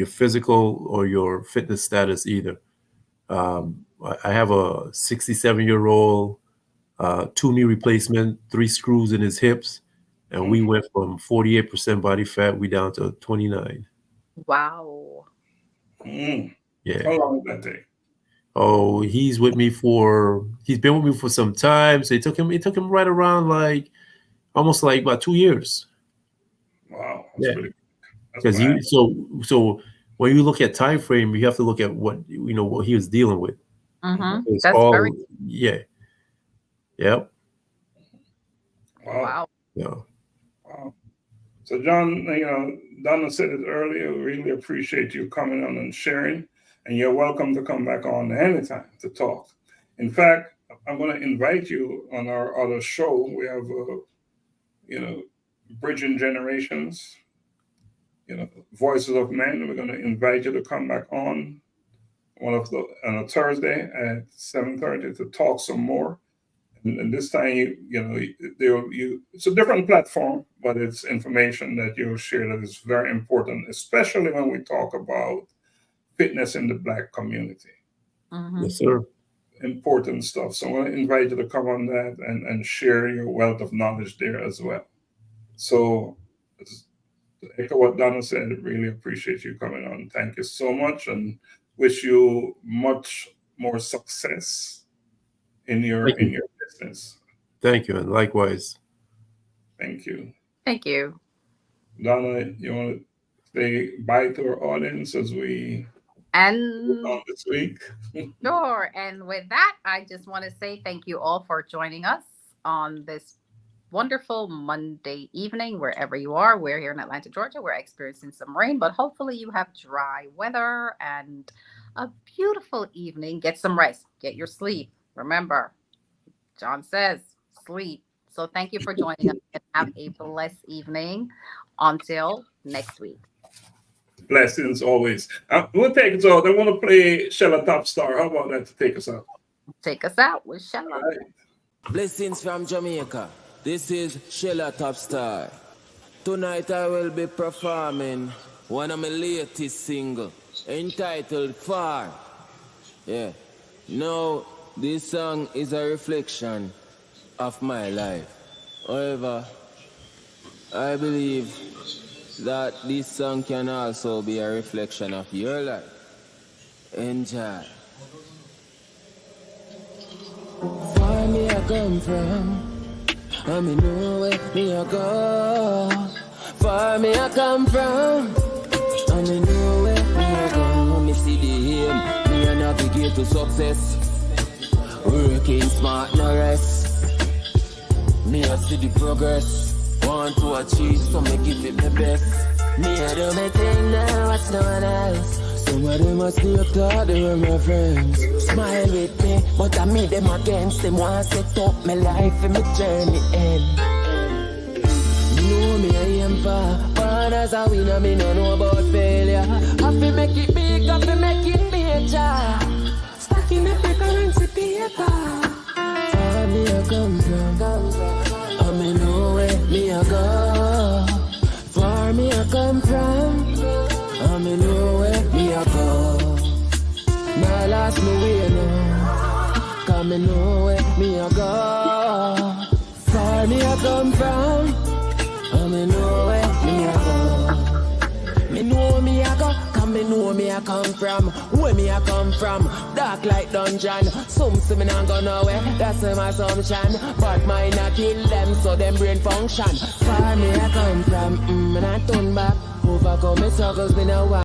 physical or your fitness status either. I have a 67-year-old, 2 knee replacement, 3 screws in his hips, and we went from 48% body fat, we down to 29. Wow. Yeah. How long did that take? Oh, he's been with me for some time. So it took him right around almost about 2 years. Wow. That's pretty good. Because so when you look at time frame, you have to look at what he was dealing with. Mm-hmm. That's very. Yeah. Yep. Wow. Yeah. Wow. So John, Donna said it earlier, we really appreciate you coming on and sharing, and you're welcome to come back on anytime to talk. In fact, I'm going to invite you on our other show. We have, Bridging Generations, Voices of Men. We're going to invite you to come back on a Thursday at 7:30 to talk some more. And this time, it's a different platform, but it's information that you'll share that is very important, especially when we talk about fitness in the Black community. Mm-hmm. Yes, sir. Important stuff. So I'm going to invite you to come on that and share your wealth of knowledge there as well. So to echo what Donna said, I really appreciate you coming on. Thank you so much, and wish you much more success in your business. Thank you, and likewise. Thank you. Thank you. Donna, you want to say bye to our audience as we And on this week? sure. And with that, I just want to say thank you all for joining us on this wonderful Monday evening, wherever you are. We're here in Atlanta, Georgia. We're experiencing some rain, but hopefully you have dry weather and a beautiful evening. Get some rest. Get your sleep. Remember, John says sleep. So thank you for joining us, and have a blessed evening until next week. Blessings always. We'll take us out. I want to play Shella Top Star. How about that to take us out? Take us out with Shella. All right. Blessings from Jamaica. This is Shella Top Star. Tonight I will be performing one of my latest singles entitled Far. Yeah. Now, this song is a reflection of my life. However, I believe that this song can also be a reflection of your life. Enjoy. Far me I come from, I me know where me I go. Far me I come from, I me know where me I go. Me see the aim, me I navigate to success. Working smart, no rest. Me I see the progress. Want to achieve, so me give it my best. Me I do my thing now, watch no one else. Some of them must be up to they were my friends. Smile with me, but I meet them against them. Want to set up my life and my journey end. You know me, I am far as a winner, me no know about failure. Have to make it big, have to make it major. Stacking up the currency paper. Far me I come from, I me know where me I go. Far me I come from, I me know where me I go. Now last me way now, cause me know where me I go. Far me I come from, I me know where me I go. Me know me I go, me know me I come from. Where me I come from? Dark like dungeon. Some say me not go nowhere. That's my assumption. But mine I kill them so them brain function. Far me I come from. And I turn back. Overcome me struggles me no